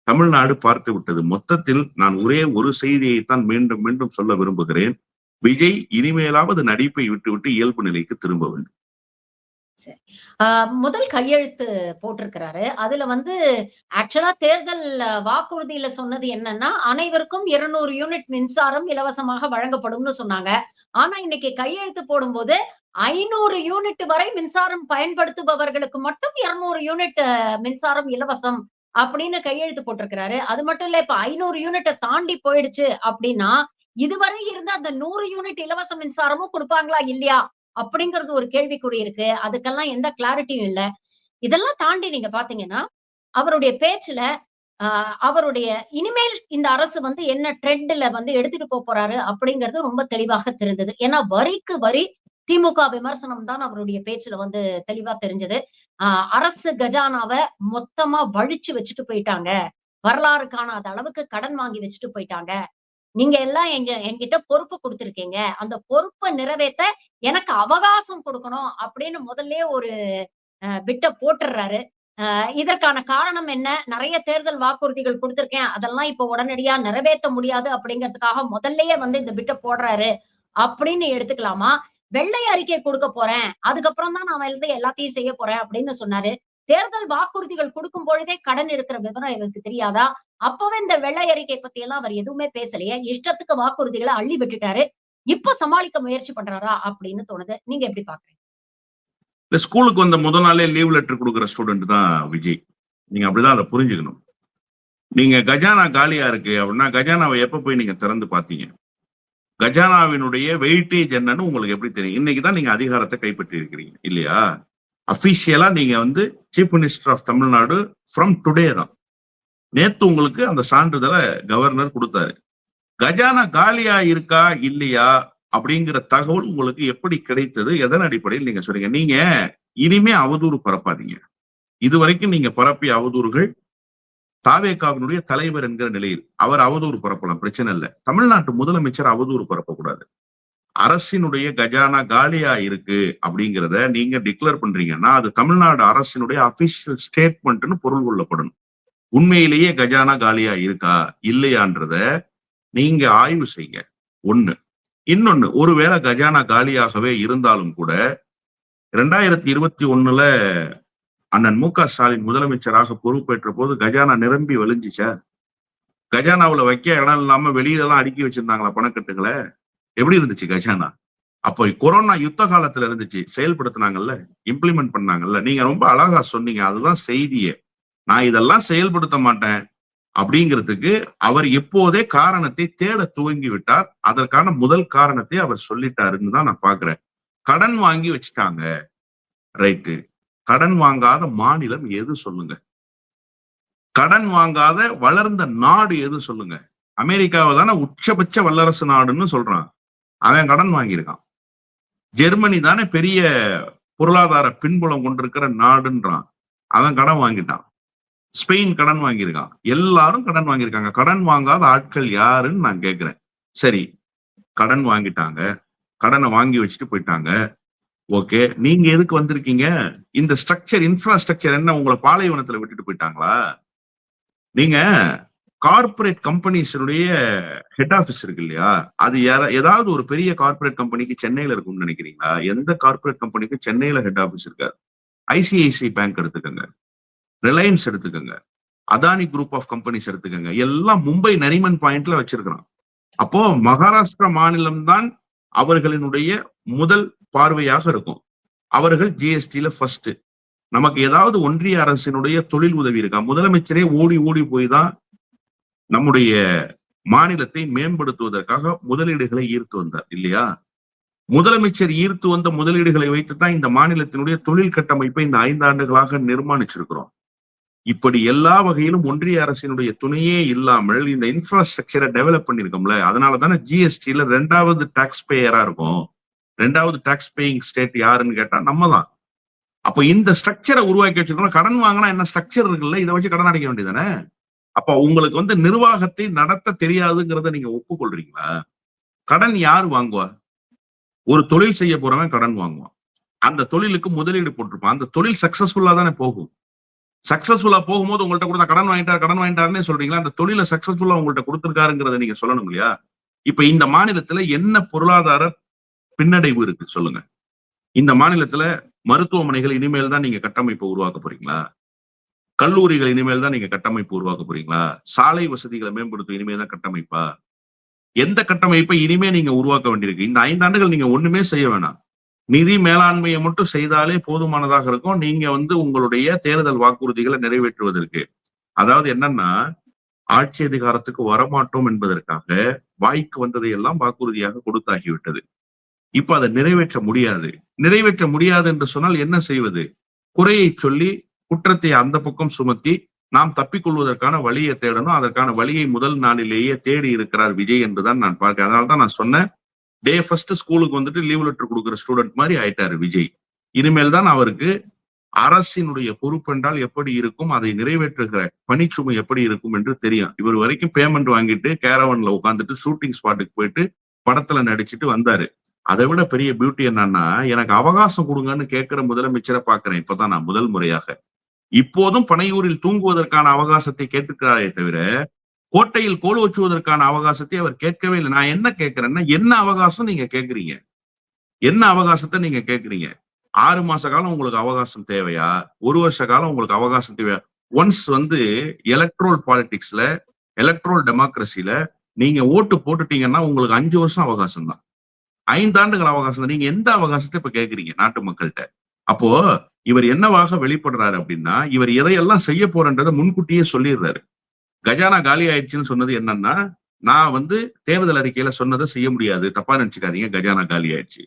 தமிழ்நாடு பார்த்து விட்டது. மொத்தத்தில் நான் ஒரே ஒரு செய்தியைத்தான் மீண்டும் மீண்டும் சொல்ல விரும்புகிறேன். விஜய் இனிமேலாவது நடிப்பை விட்டுவிட்டு இயல்பு நிலைக்கு திரும்ப வேண்டும். முதல் கையெழுத்து போட்டிருக்கிறாரு. அதுல வந்து ஆக்சுவலா தேர்தல் வாக்குறுதியில சொன்னது என்னன்னா, அனைவருக்கும் 200 யூனிட் மின்சாரம் இலவசமாக வழங்கப்படும்னு சொன்னாங்க. ஆனா இன்னைக்கு கையெழுத்து போடும்போது 500 யூனிட் வரை மின்சாரம் பயன்படுத்துபவர்களுக்கு மட்டும் 200 யூனிட் மின்சாரம் இலவசம் அப்படின்னு கையெழுத்து போட்டிருக்கிறாரு. அது மட்டும் இல்ல, இப்ப 500 யூனிட்ட தாண்டி போயிடுச்சு அப்படின்னா, இதுவரை இருந்த அந்த 100 யூனிட் இலவச மின்சாரமும் கொடுப்பாங்களா இல்லையா அப்படிங்கிறது ஒரு கேள்விக்குறி இருக்கு. அதுக்கெல்லாம் எந்த கிளாரிட்டியும் இல்ல. இதெல்லாம் தாண்டி நீங்க பாத்தீங்கன்னா, அவருடைய பேச்சுல அவருடைய இனிமேல் இந்த அரசு வந்து என்ன ட்ரெண்ட்ல வந்து எடுத்துட்டு போறாரு அப்படிங்கிறது ரொம்ப தெளிவாக தெரிந்தது. ஏன்னா வரிக்கு வரி திமுக விமர்சனம் தான் அவருடைய பேச்சுல வந்து தெளிவா தெரிஞ்சது. அரசு கஜானாவ மொத்தமா வழிச்சு வச்சுட்டு போயிட்டாங்க. வரலாறு காணாத அளவுக்கு கடன் வாங்கி வச்சுட்டு போயிட்டாங்க. நீங்க எல்லாம் என்கிட்ட பொறுப்பு குடுத்திருக்கீங்க. அந்த பொறுப்ப நிறைவேத்த எனக்கு அவகாசம் கொடுக்கணும் அப்படின்னு முதல்லயே ஒரு பிட்ட போட்டுர்றாரு. இதற்கான காரணம் என்ன? நெறைய தேர்தல் வாக்குறுதிகள் குடுத்திருக்கேன். அதெல்லாம் இப்ப உடனடியா நிறைவேத்த முடியாது அப்படிங்கிறதுக்காக முதல்லயே வந்து இந்த பிட்ட போடுறாரு அப்படின்னு எடுத்துக்கலாமா? வெள்ளை அறிக்கை கொடுக்க போறேன். அதுக்கப்புறம் தான் நான் வந்து எல்லாத்தையும் செய்ய போறேன் அப்படின்னு சொன்னாரு. தேர்தல் வாக்குறுதிகள் கொடுக்கும் பொழுதே கடன் இருக்கிற விவரம் இவருக்கு தெரியாதா? அப்பவே இந்த வெள்ளை அறிக்கை பத்தி எல்லாம் அவர் எதுவுமே பேசலையே. இஷ்டத்துக்கு வாக்குறுதிகளை அள்ளி விட்டுட்டாரு. இப்ப சமாளிக்க முயற்சி பண்றாரா அப்படின்னு தோணுது. நீங்க எப்படி பாக்குறீங்க? இந்த ஸ்கூலுக்கு வந்த முதல் நாளே லீவ் லெட்டர் கொடுக்குற ஸ்டூடெண்ட் தான் விஜய். நீங்க அப்படிதான் அதை புரிஞ்சுக்கணும். நீங்க கஜானா காலியா இருக்கு அப்படின்னா கஜானாவை எப்ப போய் நீங்க திறந்து பாத்தீங்க? கஜானாவினுடைய வெயிட்டேஜ் என்னன்னு உங்களுக்கு எப்படி தெரியும்? இன்னைக்குதான் நீங்க அதிகாரத்தை கைப்பற்றி இருக்கிறீங்க இல்லையா? அபிஷியலா நீங்க வந்து chief minister of Tamil Nadu from today தான். நேத்து உங்களுக்கு அந்த சான்றிதழை கவர்னர் கொடுத்தாரு. கஜானா காலியா இருக்கா இல்லையா அப்படிங்கிற தகவல் உங்களுக்கு எப்படி கிடைத்தது? எதன் அடிப்படையில் நீங்க சொல்றீங்க? நீங்க இனிமே அவதூறு பரப்பாதீங்க. இதுவரைக்கும் நீங்க பரப்பிய அவதூறுகள் தாவேகாவினுடைய தலைவர் என்கிற நிலையில் அவர் அவதூறு பரப்பலாம், பிரச்சனை இல்லை. தமிழ்நாட்டு முதலமைச்சர் அவதூறு பரப்பக்கூடாது. அரசினுடைய கஜானா காலியா இருக்கு அப்படிங்கிறத நீங்க டிக்ளேர் பண்றீங்கன்னா அது தமிழ்நாடு அரசினுடைய அபிஷியல் ஸ்டேட்மெண்ட்னு பொருள் கொள்ளப்படணும். உண்மையிலேயே கஜானா காலியா இருக்கா இல்லையான்றத நீங்க ஆய்வு செய்யுங்க. ஒண்ணு. இன்னொன்னு, ஒருவேளை கஜானா காலியாகவே இருந்தாலும் கூட 2021 அண்ணன் மு.க. ஸ்டாலின் முதலமைச்சராக பொறுப்பேற்ற போது கஜானா நிரம்பி வழிஞ்சிச்சா? கஜானாவுல வைக்க இடம் இல்லாம வெளியில அடுக்கி வச்சிருந்தாங்களா பணக்கட்டுகளை? எப்படி இருந்துச்சு கஜானா? அப்போ கொரோனா யுத்த காலத்துல இருந்துச்சு, செயல்படுத்தினாங்கல்ல, இம்ப்ளிமெண்ட் பண்ணாங்கல்ல. நீங்க ரொம்ப அழகா சொன்னீங்க, அதுதான் செய்தியே. நான் இதெல்லாம் செயல்படுத்த மாட்டேன் அப்படிங்கிறதுக்கு அவர் எப்போதே காரணத்தை தேட துவங்கி விட்டார். அதற்கான முதல் காரணத்தை அவர் சொல்லிட்டாருன்னு தான் நான் பாக்குறேன். கடன் வாங்கி வச்சுட்டாங்க. ரைட்டு. கடன் வாங்காத மாநிலம் எது சொல்லுங்க? கடன் வாங்காத வளர்ந்த நாடு எது சொல்லுங்க? அமெரிக்காவை தானே உச்சபட்ச வல்லரசு நாடுன்னு சொல்றான். அவன் கடன் வாங்கியிருக்கான். ஜெர்மனி தானே பெரிய பொருளாதார பின்புலம் கொண்டிருக்கிற நாடுன்றான். அவன் கடன் வாங்கிட்டான். ஸ்பெயின் கடன் வாங்கியிருக்கான். எல்லாரும் கடன் வாங்கியிருக்காங்க. கடன் வாங்காத ஆட்கள் யாருன்னு நான் கேட்கிறேன். சரி, கடன் வாங்கிட்டாங்க, கடனை வாங்கி வச்சுட்டு போயிட்டாங்க. ஓகே, நீங்க எதுக்கு வந்திருக்கீங்க? இந்த ஸ்ட்ரக்சர், இன்ஃப்ராஸ்ட்ரக்சர் என்ன உங்களை பாலைவனத்துல விட்டுட்டு போயிட்டாங்களா? நீங்க கார்பரேட் கம்பெனிஸுடைய ஹெட் ஆபீஸ் இருக்கு இல்லையா, அது ஏதாவது ஒரு பெரிய கார்பரேட் கம்பெனிக்கு சென்னையில இருக்கும்னு நினைக்கிறீங்களா? எந்த கார்பரேட் கம்பெனிக்கு சென்னையில ஹெட் ஆபீஸ் இருக்காது. ஐசிஐசிஐ பேங்க் எடுத்துக்கோங்க, ரிலையன்ஸ் எடுத்துக்கோங்க, அதானி குரூப் ஆஃப் கம்பெனிஸ் எடுத்துக்கோங்க, எல்லாம் மும்பை நரிமன் பாயிண்ட்ல வச்சிருக்கிறான். அப்போ மகாராஷ்டிரா மாநிலம் தான் அவர்களினுடைய முதல் பார்வையாக இருக்கும். அவர்கள் ஜிஎஸ்டில ஃபர்ஸ்ட். நமக்கு ஏதாவது ஒன்றிய அரசினுடைய தொழில் உதவி இருக்கா? முதலமைச்சரே ஓடி ஓடி போய் தான் நம்முடைய மாநிலத்தை மேம்படுத்துவதற்காக முதலீடுகளை ஈர்த்து வந்தார் இல்லையா? முதலமைச்சர் ஈர்த்து வந்த முதலீடுகளை வைத்துதான் இந்த மாநிலத்தினுடைய தொழில் கட்டமைப்பை இந்த 5 ஆண்டுகளாக நிர்மாணிச்சிருக்கிறோம். இப்படி எல்லா வகையிலும் ஒன்றிய அரசினுடைய துணையே இல்லாமல் இந்த இன்ஃப்ராஸ்ட்ரக்சரை டெவலப் பண்ணிருக்கோம்ல. அதனாலதானே ஜிஎஸ்டில 2வது டாக்ஸ் பேயரா இருக்கும். 2வது டாக்ஸ் பேயிங் ஸ்டேட் யாருன்னு கேட்டா நம்ம தான். அப்ப இந்த ஸ்ட்ரக்சரை உருவாக்கி வச்சிருக்கோம். கடன் வாங்கினா என்ன ஸ்ட்ரக்சர் இருக்குல்ல, இதை வச்சு கடன் அடைக்க வேண்டியதானே. அப்ப உங்களுக்கு நிர்வாகத்தை நடத்த தெரியாதுங்கிறத நீங்க ஒப்புக்கொள்றீங்களா? கடன் யார் வாங்குவா? ஒரு தொழில் செய்ய போறவன் கடன் வாங்குவான். அந்த தொழிலுக்கு முதலீடு போட்டிருப்பான். அந்த தொழில் சக்சஸ்ஃபுல்லா தானே போகும். சக்சஸ்ஃபுல்லா போகும்போது உங்கள்ட்ட கொடுத்தா கடன் வாங்கிட்டாருன்னே சொல்றீங்களா? அந்த தொழிலை சக்சஸ்ஃபுல்லா உங்கள்ட்ட கொடுத்திருக்காருங்கிறத நீங்க சொல்லணும் இல்லையா? இப்ப இந்த மாநிலத்துல என்ன பொருளாதார பின்னடைவு இருக்கு சொல்லுங்க. இந்த மாநிலத்துல மருத்துவமனைகள் இனிமேல் தான் நீங்க கட்டமைப்பு உருவாக்க போறீங்களா? கல்லூரிகள் இனிமேல் தான் நீங்க கட்டமைப்பு உருவாக்க போறீங்களா? சாலை வசதிகளை மேம்படுத்தும் இனிமேல் தான் கட்டமைப்பா? எந்த கட்டமைப்பை இனிமே நீங்க உருவாக்க வேண்டியிருக்கு? இந்த 5 ஆண்டுகள் நீங்க ஒண்ணுமே செய்ய வேணாம். நிதி மேலாண்மையை மட்டும் செய்தாலே போதுமானதாக இருக்கும். நீங்க உங்களுடைய தேர்தல் வாக்குறுதிகளை நிறைவேற்றுவதற்கு. அதாவது என்னன்னா, ஆட்சி அதிகாரத்துக்கு வரமாட்டோம் என்பதற்காக வாய்க்கு வந்ததை எல்லாம் வாக்குறுதியாக கொடுத்தாகிவிட்டது. இப்ப அதை நிறைவேற்ற முடியாது. நிறைவேற்ற முடியாது என்று சொன்னால் என்ன செய்வது? குறையை சொல்லி குற்றத்தை அந்த பக்கம் சுமத்தி நாம் தப்பிக்கொள்வதற்கான வழியை தேடணும். அதற்கான வழியை முதல் நாளிலேயே தேடி இருக்கிறார் விஜய் என்றுதான் நான் பார்க்கிறேன். அதனால்தான் நான் சொன்னேன், டே ஃபர்ஸ்ட் ஸ்கூலுக்கு லீவ் லெட்டர் கொடுக்குற ஸ்டூடெண்ட் மாதிரி ஆயிட்டாரு விஜய். இனிமேல் தான் அவருக்கு அரசினுடைய பொறுப்பு என்றால் எப்படி இருக்கும், அதை நிறைவேற்றுகிற பணிச்சுமை எப்படி இருக்கும் என்று தெரியும். இவர் வரைக்கும் பேமெண்ட் வாங்கிட்டு கேரவன்ல உட்காந்துட்டு ஷூட்டிங் ஸ்பாட்டுக்கு போயிட்டு படத்துல நடிச்சுட்டு வந்தாரு. அதை விட பெரிய பியூட்டி என்னன்னா, எனக்கு அவகாசம் கொடுங்கன்னு கேட்கிற முதலமைச்சரை பாக்குறேன் இப்பதான் நான் முதல் முறையாக. இப்போதும் பனையூரில் தூங்குவதற்கான அவகாசத்தை கேட்டுக்கிறாரே தவிர கோட்டையில் கோல் வச்சுவதற்கான அவகாசத்தை அவர் கேட்கவே இல்லை. நான் என்ன கேட்கிறேன்னா, என்ன அவகாசம் நீங்க கேட்கறீங்க? என்ன அவகாசத்தை நீங்க கேட்கறீங்க? 6 மாச காலம் உங்களுக்கு அவகாசம் தேவையா? 1 வருஷ காலம் உங்களுக்கு அவகாசம் தேவையா? ஒன்ஸ் எலக்ட்ரோல் பாலிடிக்ஸ்ல, எலக்ட்ரோல் டெமோக்ரஸில நீங்க ஓட்டு போட்டுட்டீங்கன்னா உங்களுக்கு 5 வருஷம் அவகாசம் தான். 5 ஆண்டுகள் அவகாசம் தான். நீங்க எந்த அவகாசத்தை இப்ப கேட்கறீங்க நாட்டு மக்கள்கிட்ட? அப்போ இவர் என்னவாக வெளிப்படுறாரு அப்படின்னா, இவர் எதையெல்லாம் செய்ய போறன்றதை முன்கூட்டியே சொல்லிடுறாரு. கஜானா காலி ஆயிடுச்சுன்னு சொன்னது என்னன்னா, நான் தேர்தல் அறிக்கையில சொன்னதை செய்ய முடியாது, தப்பா நினைச்சுக்காதீங்க, கஜானா காலி ஆயிடுச்சு.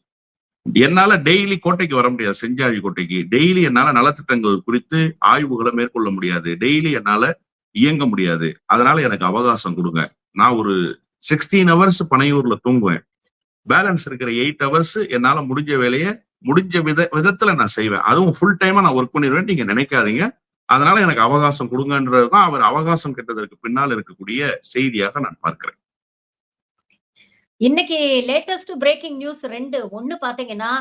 என்னால டெய்லி கோட்டைக்கு வர முடியாது, செஞ்சாழி கோட்டைக்கு டெய்லி என்னால நலத்திட்டங்கள் குறித்து ஆய்வுகளை மேற்கொள்ள முடியாது, டெய்லி என்னால இயங்க முடியாது. அதனால எனக்கு அவகாசம் கொடுங்க. நான் ஒரு 16 ஹவர்ஸ் பனையூர்ல தூங்குவேன். பேலன்ஸ் இருக்கிற 8 ஹவர்ஸ் என்னால முடிஞ்ச வேலையை முடிஞ்ச விதத்துல நான் செய்வேன். அதுவும் ஃபுல் டைமா நான் ஒர்க் பண்ணிடுவேன் நீங்க நினைக்காதீங்க. அதனால எனக்கு அவகாசம் கொடுங்கன்றதுதான் அவர் அவகாசம் கெட்டதற்கு பின்னால் இருக்கக்கூடிய செய்தியாக நான் பார்க்கிறேன். இன்னைக்கு லேட்டஸ்ட் பிரேக்கிங் நியூஸ் 2. ஒண்ணு பாத்தீங்கன்னா,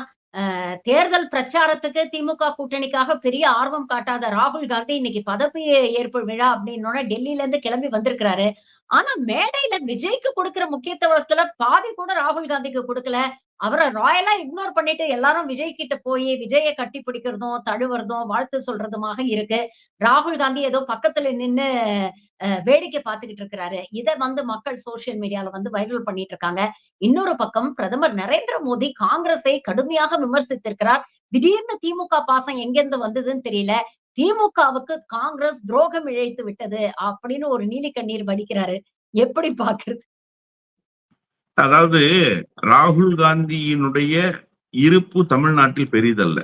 தேர்தல் பிரச்சாரத்துக்கு திமுக கூட்டணிக்காக பெரிய ஆர்வம் காட்டாத ராகுல் காந்தி இன்னைக்கு பதவி ஏற்பு விழா அப்படின்னோட டெல்லியில இருந்து கிளம்பி வந்திருக்கிறாரு. ஆனா மேடையில விஜய்க்கு கொடுக்கிற முக்கியத்துவத்துல பாதி கூட ராகுல் காந்திக்கு கொடுக்கல. அவரை ராயலா இக்னோர் பண்ணிட்டு எல்லாரும் விஜய் கிட்ட போய் விஜய கட்டி பிடிக்கிறதும், தழுவுறதும், வாழ்த்து சொல்றதுமாக இருக்கு. ராகுல் காந்தி ஏதோ பக்கத்துல நின்னு வேடிக்கை பார்த்துக்கிட்டு இருக்கிறாரு. இத மக்கள் சோசியல் மீடியால வைரல் பண்ணிட்டு இருக்காங்க. இன்னொரு பக்கம் பிரதமர் நரேந்திர மோடி காங்கிரஸை கடுமையாக விமர்சித்திருக்கிறார். திடீர்னு திமுக பாசம் எங்கிருந்து வந்ததுன்னு தெரியல. திமுகவுக்கு காங்கிரஸ் துரோகம் இழைத்து விட்டது அப்படின்னு ஒரு நீலி கண்ணீர் வடிக்கிறாரு. எப்படி பாக்குறது? அதாவது ராகுல் காந்தியினுடைய இருப்பு தமிழ்நாட்டில் பெரிதல்ல.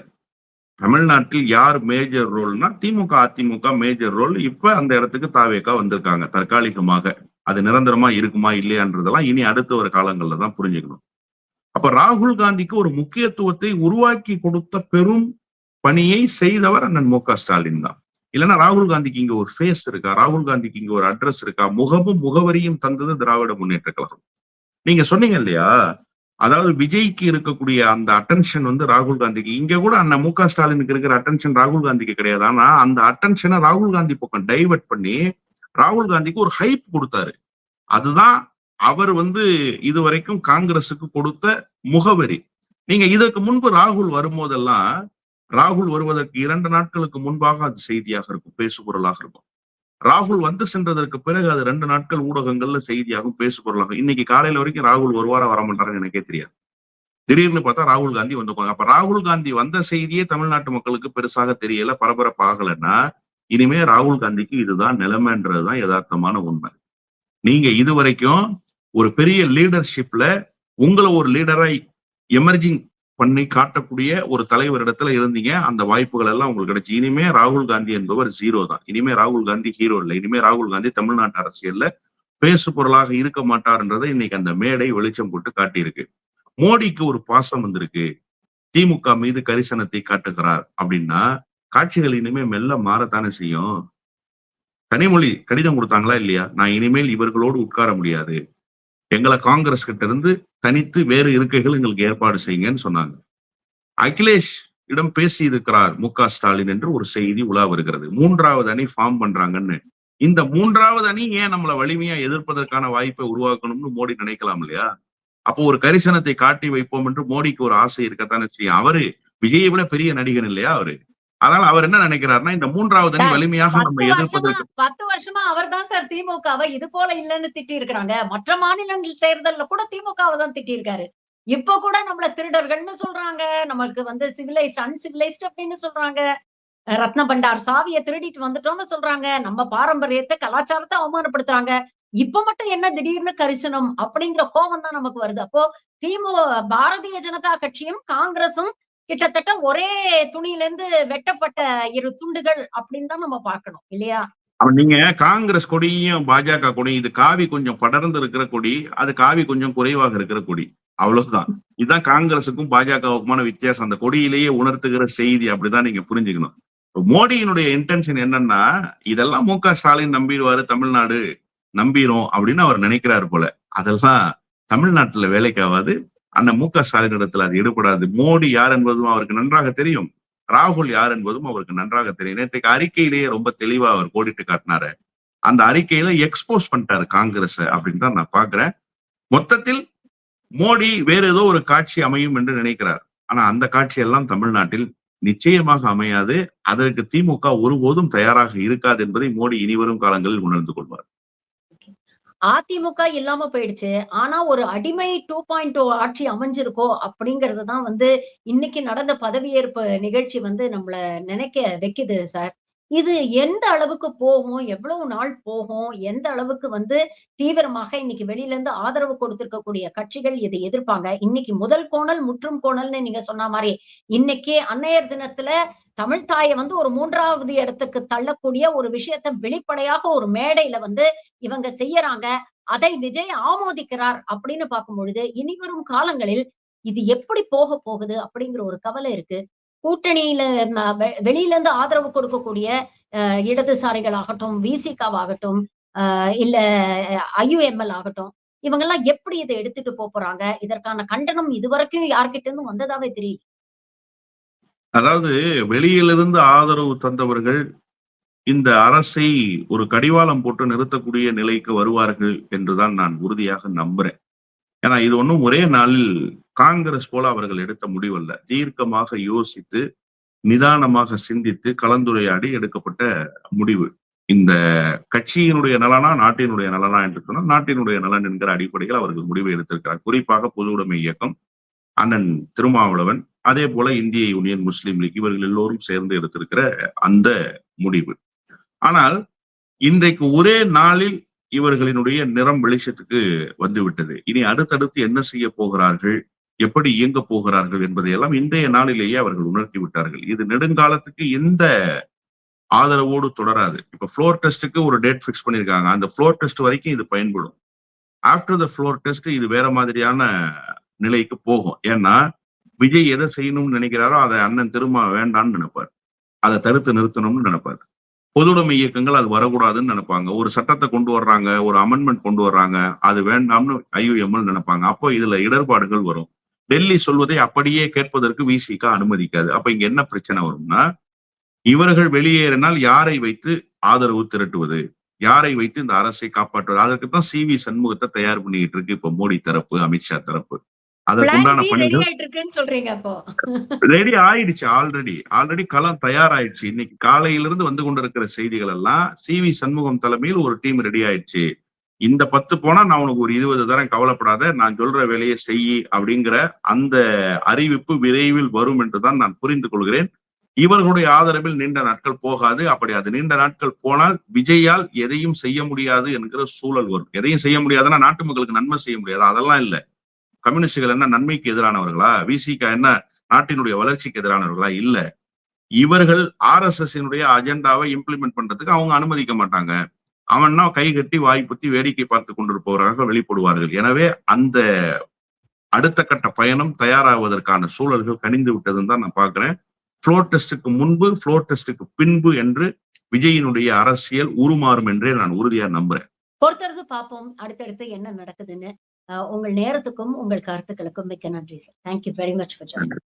தமிழ்நாட்டில் யார் மேஜர் ரோல்னா திமுக, அதிமுக மேஜர் ரோல். இப்ப அந்த இடத்துக்கு தாவேகா வந்திருக்காங்க தற்காலிகமாக. அது நிரந்தரமா இருக்குமா இல்லையான்றதெல்லாம் இனி அடுத்த ஒரு காலங்கள்ல தான் புரிஞ்சுக்கணும். அப்ப ராகுல் காந்திக்கு ஒரு முக்கியத்துவத்தை உருவாக்கி கொடுத்த பெரும் பணியை செய்தவர் அண்ணன் மு க ஸ்டாலின் தான். இல்லைன்னா ராகுல் காந்திக்கு இங்க ஒரு ஃபேஸ் இருக்கா, ராகுல் காந்திக்கு இங்க ஒரு அட்ரஸ் இருக்கா, முகமும் முகவரியும் தந்தது திராவிட முன்னேற்ற கழகம். நீங்க சொன்னீங்க இல்லையா, அதாவது விஜய்க்கு இருக்கக்கூடிய அந்த அட்டென்ஷன் வந்து ராகுல் காந்திக்கு, இங்க கூட அண்ணன் மு.க. ஸ்டாலினுக்கு இருக்கிற அட்டென்ஷன் ராகுல் காந்திக்கு கிடையாது. ஆனா அந்த அட்டென்ஷனை ராகுல் காந்தி பக்கம் டைவர்ட் பண்ணி ராகுல் காந்திக்கு ஒரு ஹைப் கொடுத்தாரு. அதுதான் அவர் வந்து இதுவரைக்கும் காங்கிரசுக்கு கொடுத்த முகவரி. நீங்க இதற்கு முன்பு ராகுல் வரும்போதெல்லாம், ராகுல் வருவதற்கு 2 நாட்களுக்கு முன்பாக அது செய்தியாக இருக்கும், பேசுபொருளாக இருக்கும். ராகுல் வந்து சென்றதற்கு பிறகு அது 2 நாட்கள் ஊடகங்கள்ல செய்தியாகும், பேசுபொருளாகும். இன்னைக்கு காலையில வரைக்கும் ராகுல் வருவாரா வரமாட்டாருன்னு எனக்கே தெரியாது. திடீர்னு பார்த்தா ராகுல் காந்தி வந்து அப்ப ராகுல் காந்தி வந்த செய்தியே தமிழ்நாட்டு மக்களுக்கு பெருசாக தெரியல, பரபரப்பாகலைன்னா இனிமே ராகுல் காந்திக்கு இதுதான் நிலைமைன்றதுதான் யதார்த்தமான உண்மை. நீங்க இதுவரைக்கும் ஒரு பெரிய லீடர்ஷிப்ல உங்களை ஒரு லீடராய் எமர்ஜிங் பண்ணி காட்டக்கூடிய ஒரு தலைவரிடத்துல இருந்தீங்க. அந்த வாய்ப்புகள் எல்லாம் உங்களுக்கு கிடைச்சு. இனிமே ராகுல் காந்தி என்பவர் ஜீரோ தான். இனிமே ராகுல் காந்தி ஹீரோ இல்லை. இனிமே ராகுல் காந்தி தமிழ்நாட்டு அரசியல்ல பேசு பொருளாக இருக்க மாட்டார்ன்றதை இன்னைக்கு அந்த மேடை வெளிச்சம் போட்டு காட்டியிருக்கு. மோடிக்கு ஒரு பாசம் வந்திருக்கு, திமுக மீது கரிசனத்தை காட்டுகிறார் அப்படின்னா காட்சிகள் இனிமே மெல்ல மாறத்தானே செய்யும். கனிமொழி கடிதம் கொடுத்தாங்களா இல்லையா, நான் இனிமேல் இவர்களோடு உட்கார முடியாது, எங்களை காங்கிரஸ் கிட்ட இருந்து தனித்து வேறு இருக்கைகள் எங்களுக்கு ஏற்பாடு செய்யுங்கன்னு சொன்னாங்க. அகிலேஷ் இடம் பேசி இருக்கிறார் மு.க. ஸ்டாலின் என்று ஒரு செய்தி உலா வருகிறது. 3வது அணி ஃபார்ம் பண்றாங்கன்னு. இந்த 3வது அணி ஏன் நம்மளை வலிமையா எதிர்ப்பதற்கான வாய்ப்பை உருவாக்கணும்னு மோடி நினைக்கலாம் இல்லையா? அப்போ ஒரு கரிசனத்தை காட்டி வைப்போம் என்று மோடிக்கு ஒரு ஆசை இருக்கத்தானே செய்யும். அவரு விஜயை விட பெரிய நடிகன் இல்லையா அவரு? அதனால அவர் என்ன நினைக்கிறாருன்னா, இந்த 3வது அணி வலிமையாக நம்ம எதிர்ப்பதற்கு 10 வருஷமா அவர் தான் சார் திமுகவை இது போல இல்லன்னு திட்டி இருக்கிறாங்க. மற்ற மாநிலங்கள் தேர்தல்ல கூட திமுகவை தான் திட்டி இருக்காரு. இப்ப கூட நம்மள திருடர்கள்னு சொல்றாங்க. நமக்கு வந்து சிவிலைஸ்ட், அன்சிவிலைஸ்ட் அப்படின்னு சொல்றாங்க. ரத்ன பண்டார் சாவிய திருடிட்டு வந்துட்டோம்னு சொல்றாங்க. நம்ம பாரம்பரியத்தை, கலாச்சாரத்தை அவமானப்படுத்துறாங்க. இப்ப மட்டும் என்ன திடீர்னு கரிசனம் அப்படிங்கிற கோபம் தான் நமக்கு வருது. அப்போ பாரதிய ஜனதா கட்சியும் காங்கிரசும் கிட்டத்தட்ட ஒரே துணியிலிருந்து வெட்டப்பட்ட 2 துண்டுகள் அப்படின்னு தான் நம்ம பார்க்கணும் இல்லையா? நீங்க காங்கிரஸ் கொடியும் பாஜக கொடியும், இது காவி கொஞ்சம் படர்ந்து இருக்கிற கொடி, அது காவி கொஞ்சம் குறைவாக இருக்கிற கொடி, அவ்வளவுதான். இதுதான் காங்கிரசுக்கும் பாஜகவுக்குமான வித்தியாசம். அந்த கொடியிலேயே உணர்த்துகிற செய்தி, அப்படிதான் நீங்க புரிஞ்சுக்கணும். மோடியினுடைய இன்டென்ஷன் என்னன்னா, இதெல்லாம் மு.க. ஸ்டாலின் நம்பிடுவாரு, தமிழ்நாடு நம்பிரும் அப்படின்னு அவர் நினைக்கிறாரு போல. அதெல்லாம் தமிழ்நாட்டுல வேலைக்கு ஆகாது. அந்த மு.க. ஸ்டாலின் இடத்துல அது ஈடுபடாது. மோடி யார் என்பதும் அவருக்கு நன்றாக தெரியும், ராகுல் யார் என்பதும் அவருக்கு நன்றாக தெரியும். நேற்றைக்கு அறிக்கையிலேயே ரொம்ப தெளிவா அவர் கோடிட்டு காட்டினாரு. அந்த அறிக்கையில எக்ஸ்போஸ் பண்ணிட்டாரு காங்கிரஸ் அப்படின்னு தான் நான் பாக்குறேன். மொத்தத்தில் மோடி வேற ஏதோ ஒரு காட்சி அமையும் என்று நினைக்கிறார். ஆனா அந்த காட்சி எல்லாம் தமிழ்நாட்டில் நிச்சயமாக அமையாது. அதற்கு திமுக ஒருபோதும் தயாராக இருக்காது என்பதை மோடி இனிவரும் காலங்களில் உணர்ந்து கொள்வார். அதிமுக இல்லாம போயிடுச்சு. ஆனா ஒரு அடிமை 2.0 ஆட்சி அமைஞ்சிருக்கோ அப்படிங்கிறது தான் வந்து இன்னைக்கு நடந்த பதவியேற்பு நிகழ்ச்சி வந்து நம்மள நினைக்க வைக்குது சார். இது எந்த அளவுக்கு போகும்? எவ்வளவு நாள் போகும்? எந்த அளவுக்கு வந்து தீவிரமாக இன்னைக்கு வெளியில இருந்து ஆதரவு கொடுத்திருக்கக்கூடிய கட்சிகள் இதை எதிர்ப்பாங்க. இன்னைக்கு முதல் கோணல், முற்றும் கோணல்னு நீங்க சொன்ன மாரி, இன்னைக்கு அன்னையர் தினத்துல தமிழ் தாயை வந்து ஒரு 3வது இடத்துக்கு தள்ளக்கூடிய ஒரு விஷயத்த வெளிப்படையாக ஒரு மேடையில வந்து இவங்க செய்யறாங்க. அதை விஜய் ஆமோதிக்கிறார் அப்படின்னு பார்க்கும் பொழுது, இனிவரும் காலங்களில் இது எப்படி போக போகுது அப்படிங்கிற ஒரு கவலை இருக்கு. கூட்டணியில வெளியில இருந்து ஆதரவு கொடுக்கக்கூடிய இடதுசாரிகள் ஆகட்டும், விசிகாவாகட்டும், இல்ல ஐயுஎம்எல் ஆகட்டும், இவங்கெல்லாம் எப்படி இதை எடுத்துட்டு போறாங்க? இதற்கான கண்டனம் இதுவரைக்கும் யார்கிட்ட இருந்தும் வந்ததாவே தெரியல. அதாவது வெளியிலிருந்து ஆதரவு தந்தவர்கள் இந்த அரசை ஒரு கடிவாளம் போட்டு நிறுத்தக்கூடிய நிலைக்கு வருவார்கள் என்றுதான் நான் உறுதியாக நம்புறேன். ஏன்னா இது ஒன்றும் ஒரே நாளில் காங்கிரஸ் போல அவர்கள் எடுத்த முடிவல்ல. தீர்க்கமாக யோசித்து, நிதானமாக சிந்தித்து, கலந்துரையாடி எடுக்கப்பட்ட முடிவு. இந்த கட்சியினுடைய நலனா, நாட்டினுடைய நலனா என்று சொன்னால் நாட்டினுடைய நலன் என்கிற அடிப்படையில் அவர்கள் முடிவை எடுத்திருக்கிறார். குறிப்பாக பொது உடைமை இயக்கம், அண்ணன் திருமாவளவன், அதே போல இந்திய யூனியன் முஸ்லீம் லீக், இவர்கள் எல்லோரும் சேர்ந்து எடுத்திருக்கிற அந்த முடிவு. ஆனால் இன்றைக்கு ஒரே நாளில் இவர்களினுடைய நிறம் வெளிச்சத்துக்கு வந்துவிட்டது. இனி அடுத்தடுத்து என்ன செய்ய போகிறார்கள், எப்படி இயங்க போகிறார்கள் என்பதையெல்லாம் இன்றைய நாளிலேயே அவர்கள் உணர்த்தி விட்டார்கள். இது நெடுங்காலத்துக்கு எந்த ஆதரவோடு தொடராது. இப்ப ஃப்ளோர் டெஸ்ட்டுக்கு ஒரு டேட் பிக்ஸ் பண்ணியிருக்காங்க. அந்த ஃப்ளோர் டெஸ்ட் வரைக்கும் இது பயன்படும். ஆஃப்டர் த ஃப்ளோர் டெஸ்ட் இது வேற மாதிரியான நிலைக்கு போகும். ஏன்னா விஜய் எதை செய்யணும்னு நினைக்கிறாரோ அதை அண்ணன் திரும்ப வேண்டாம்னு நினைப்பார், அதை தடுத்து நிறுத்தணும்னு நினைப்பார். பொதுவுடைமை இயக்கங்கள் அது வரக்கூடாதுன்னு நினைப்பாங்க. ஒரு சட்டத்தை கொண்டு வர்றாங்க, ஒரு அமெண்ட்மெண்ட் கொண்டு வர்றாங்க, அது வேண்டாம்னு ஐயுஎம்எல் நினைப்பாங்க. அப்போ இதுல இடர்பாடுகள் வரும். டெல்லி சொல்வதை அப்படியே கேட்பதற்கு விசிக அனுமதிக்காது. அப்ப இங்க என்ன பிரச்சனை வரும்னா, இவர்கள் வெளியேறினால் யாரை வைத்து ஆதரவு திரட்டுவது? யாரை வைத்து இந்த அரசை காப்பாற்றுவது? அதற்குத்தான் சி.வி. சண்முகத்தை தயார் பண்ணிக்கிட்டு இருக்கு இப்ப மோடி தரப்பு, அமித்ஷா தரப்பு. பிளான் அதற்குண்டான பி ரெடி பணிகள் ஆயிட்டு இருக்குன்னு சொல்றீங்க அப்போ. ரெடி ஆயிடுச்சு ஆல்ரெடி களம் தயாராயிடுச்சு. இன்னைக்கு காலையிலிருந்து வந்து கொண்டிருக்கிற செய்திகள் எல்லாம் சி.வி. சண்முகம் தலைமையில் ஒரு டீம் ரெடி ஆயிடுச்சு. இந்த 10 போனா நான் உனக்கு ஒரு 20 தரேன், கவலைப்படாத, நான் சொல்ற வேலையை செய் அப்படிங்கிற அந்த அறிவிப்பு விரைவில் வரும் என்றுதான் நான் புரிந்து கொள்கிறேன். இவர்களுடைய ஆதரவில் நீண்ட நாட்கள் போகாது. அப்படி அது நீண்ட நாட்கள் போனால் விஜயால் எதையும் செய்ய முடியாது என்கிற சூழல் வரும். எதையும் செய்ய முடியாதுன்னா நாட்டு மக்களுக்கு நன்மை செய்ய முடியாது, அதெல்லாம் இல்ல. கம்யூனிஸ்டுகள் என்ன நன்மைக்கு எதிரானவர்களா? விசிக என்ன நாட்டினுடைய வளர்ச்சிக்கு எதிரானவர்களா? இல்ல. இவர்கள் RSS அஜெண்டாவை இம்ப்ளிமெண்ட் பண்றதுக்கு அவங்க அனுமதிக்க மாட்டாங்க. அவன்னா கை கட்டி வாய் புத்தி வேடிக்கை பார்த்து கொண்டிருப்பவராக வெளிப்படுவார்கள். எனவே அந்த அடுத்த கட்ட பயணம் தயாராவதற்கான சூழல்கள் கனிந்து விட்டதுன்னு தான் நான் பார்க்கிறேன். ஃப்ளோர் டெஸ்டுக்கு முன்பு, ஃப்ளோர் டெஸ்டுக்கு பின்பு என்று விஜயினுடைய அரசியல் உருமாறும் என்றே நான் உறுதியா நம்புறேன். பொறுத்திருந்து பார்ப்போம் அடுத்தடுத்து என்ன நடக்குதுன்னு. உங்கள் நேரத்துக்கும் உங்கள் கருத்துக்களுக்கும் மிக்க நன்றி sir. Thank you very much for joining.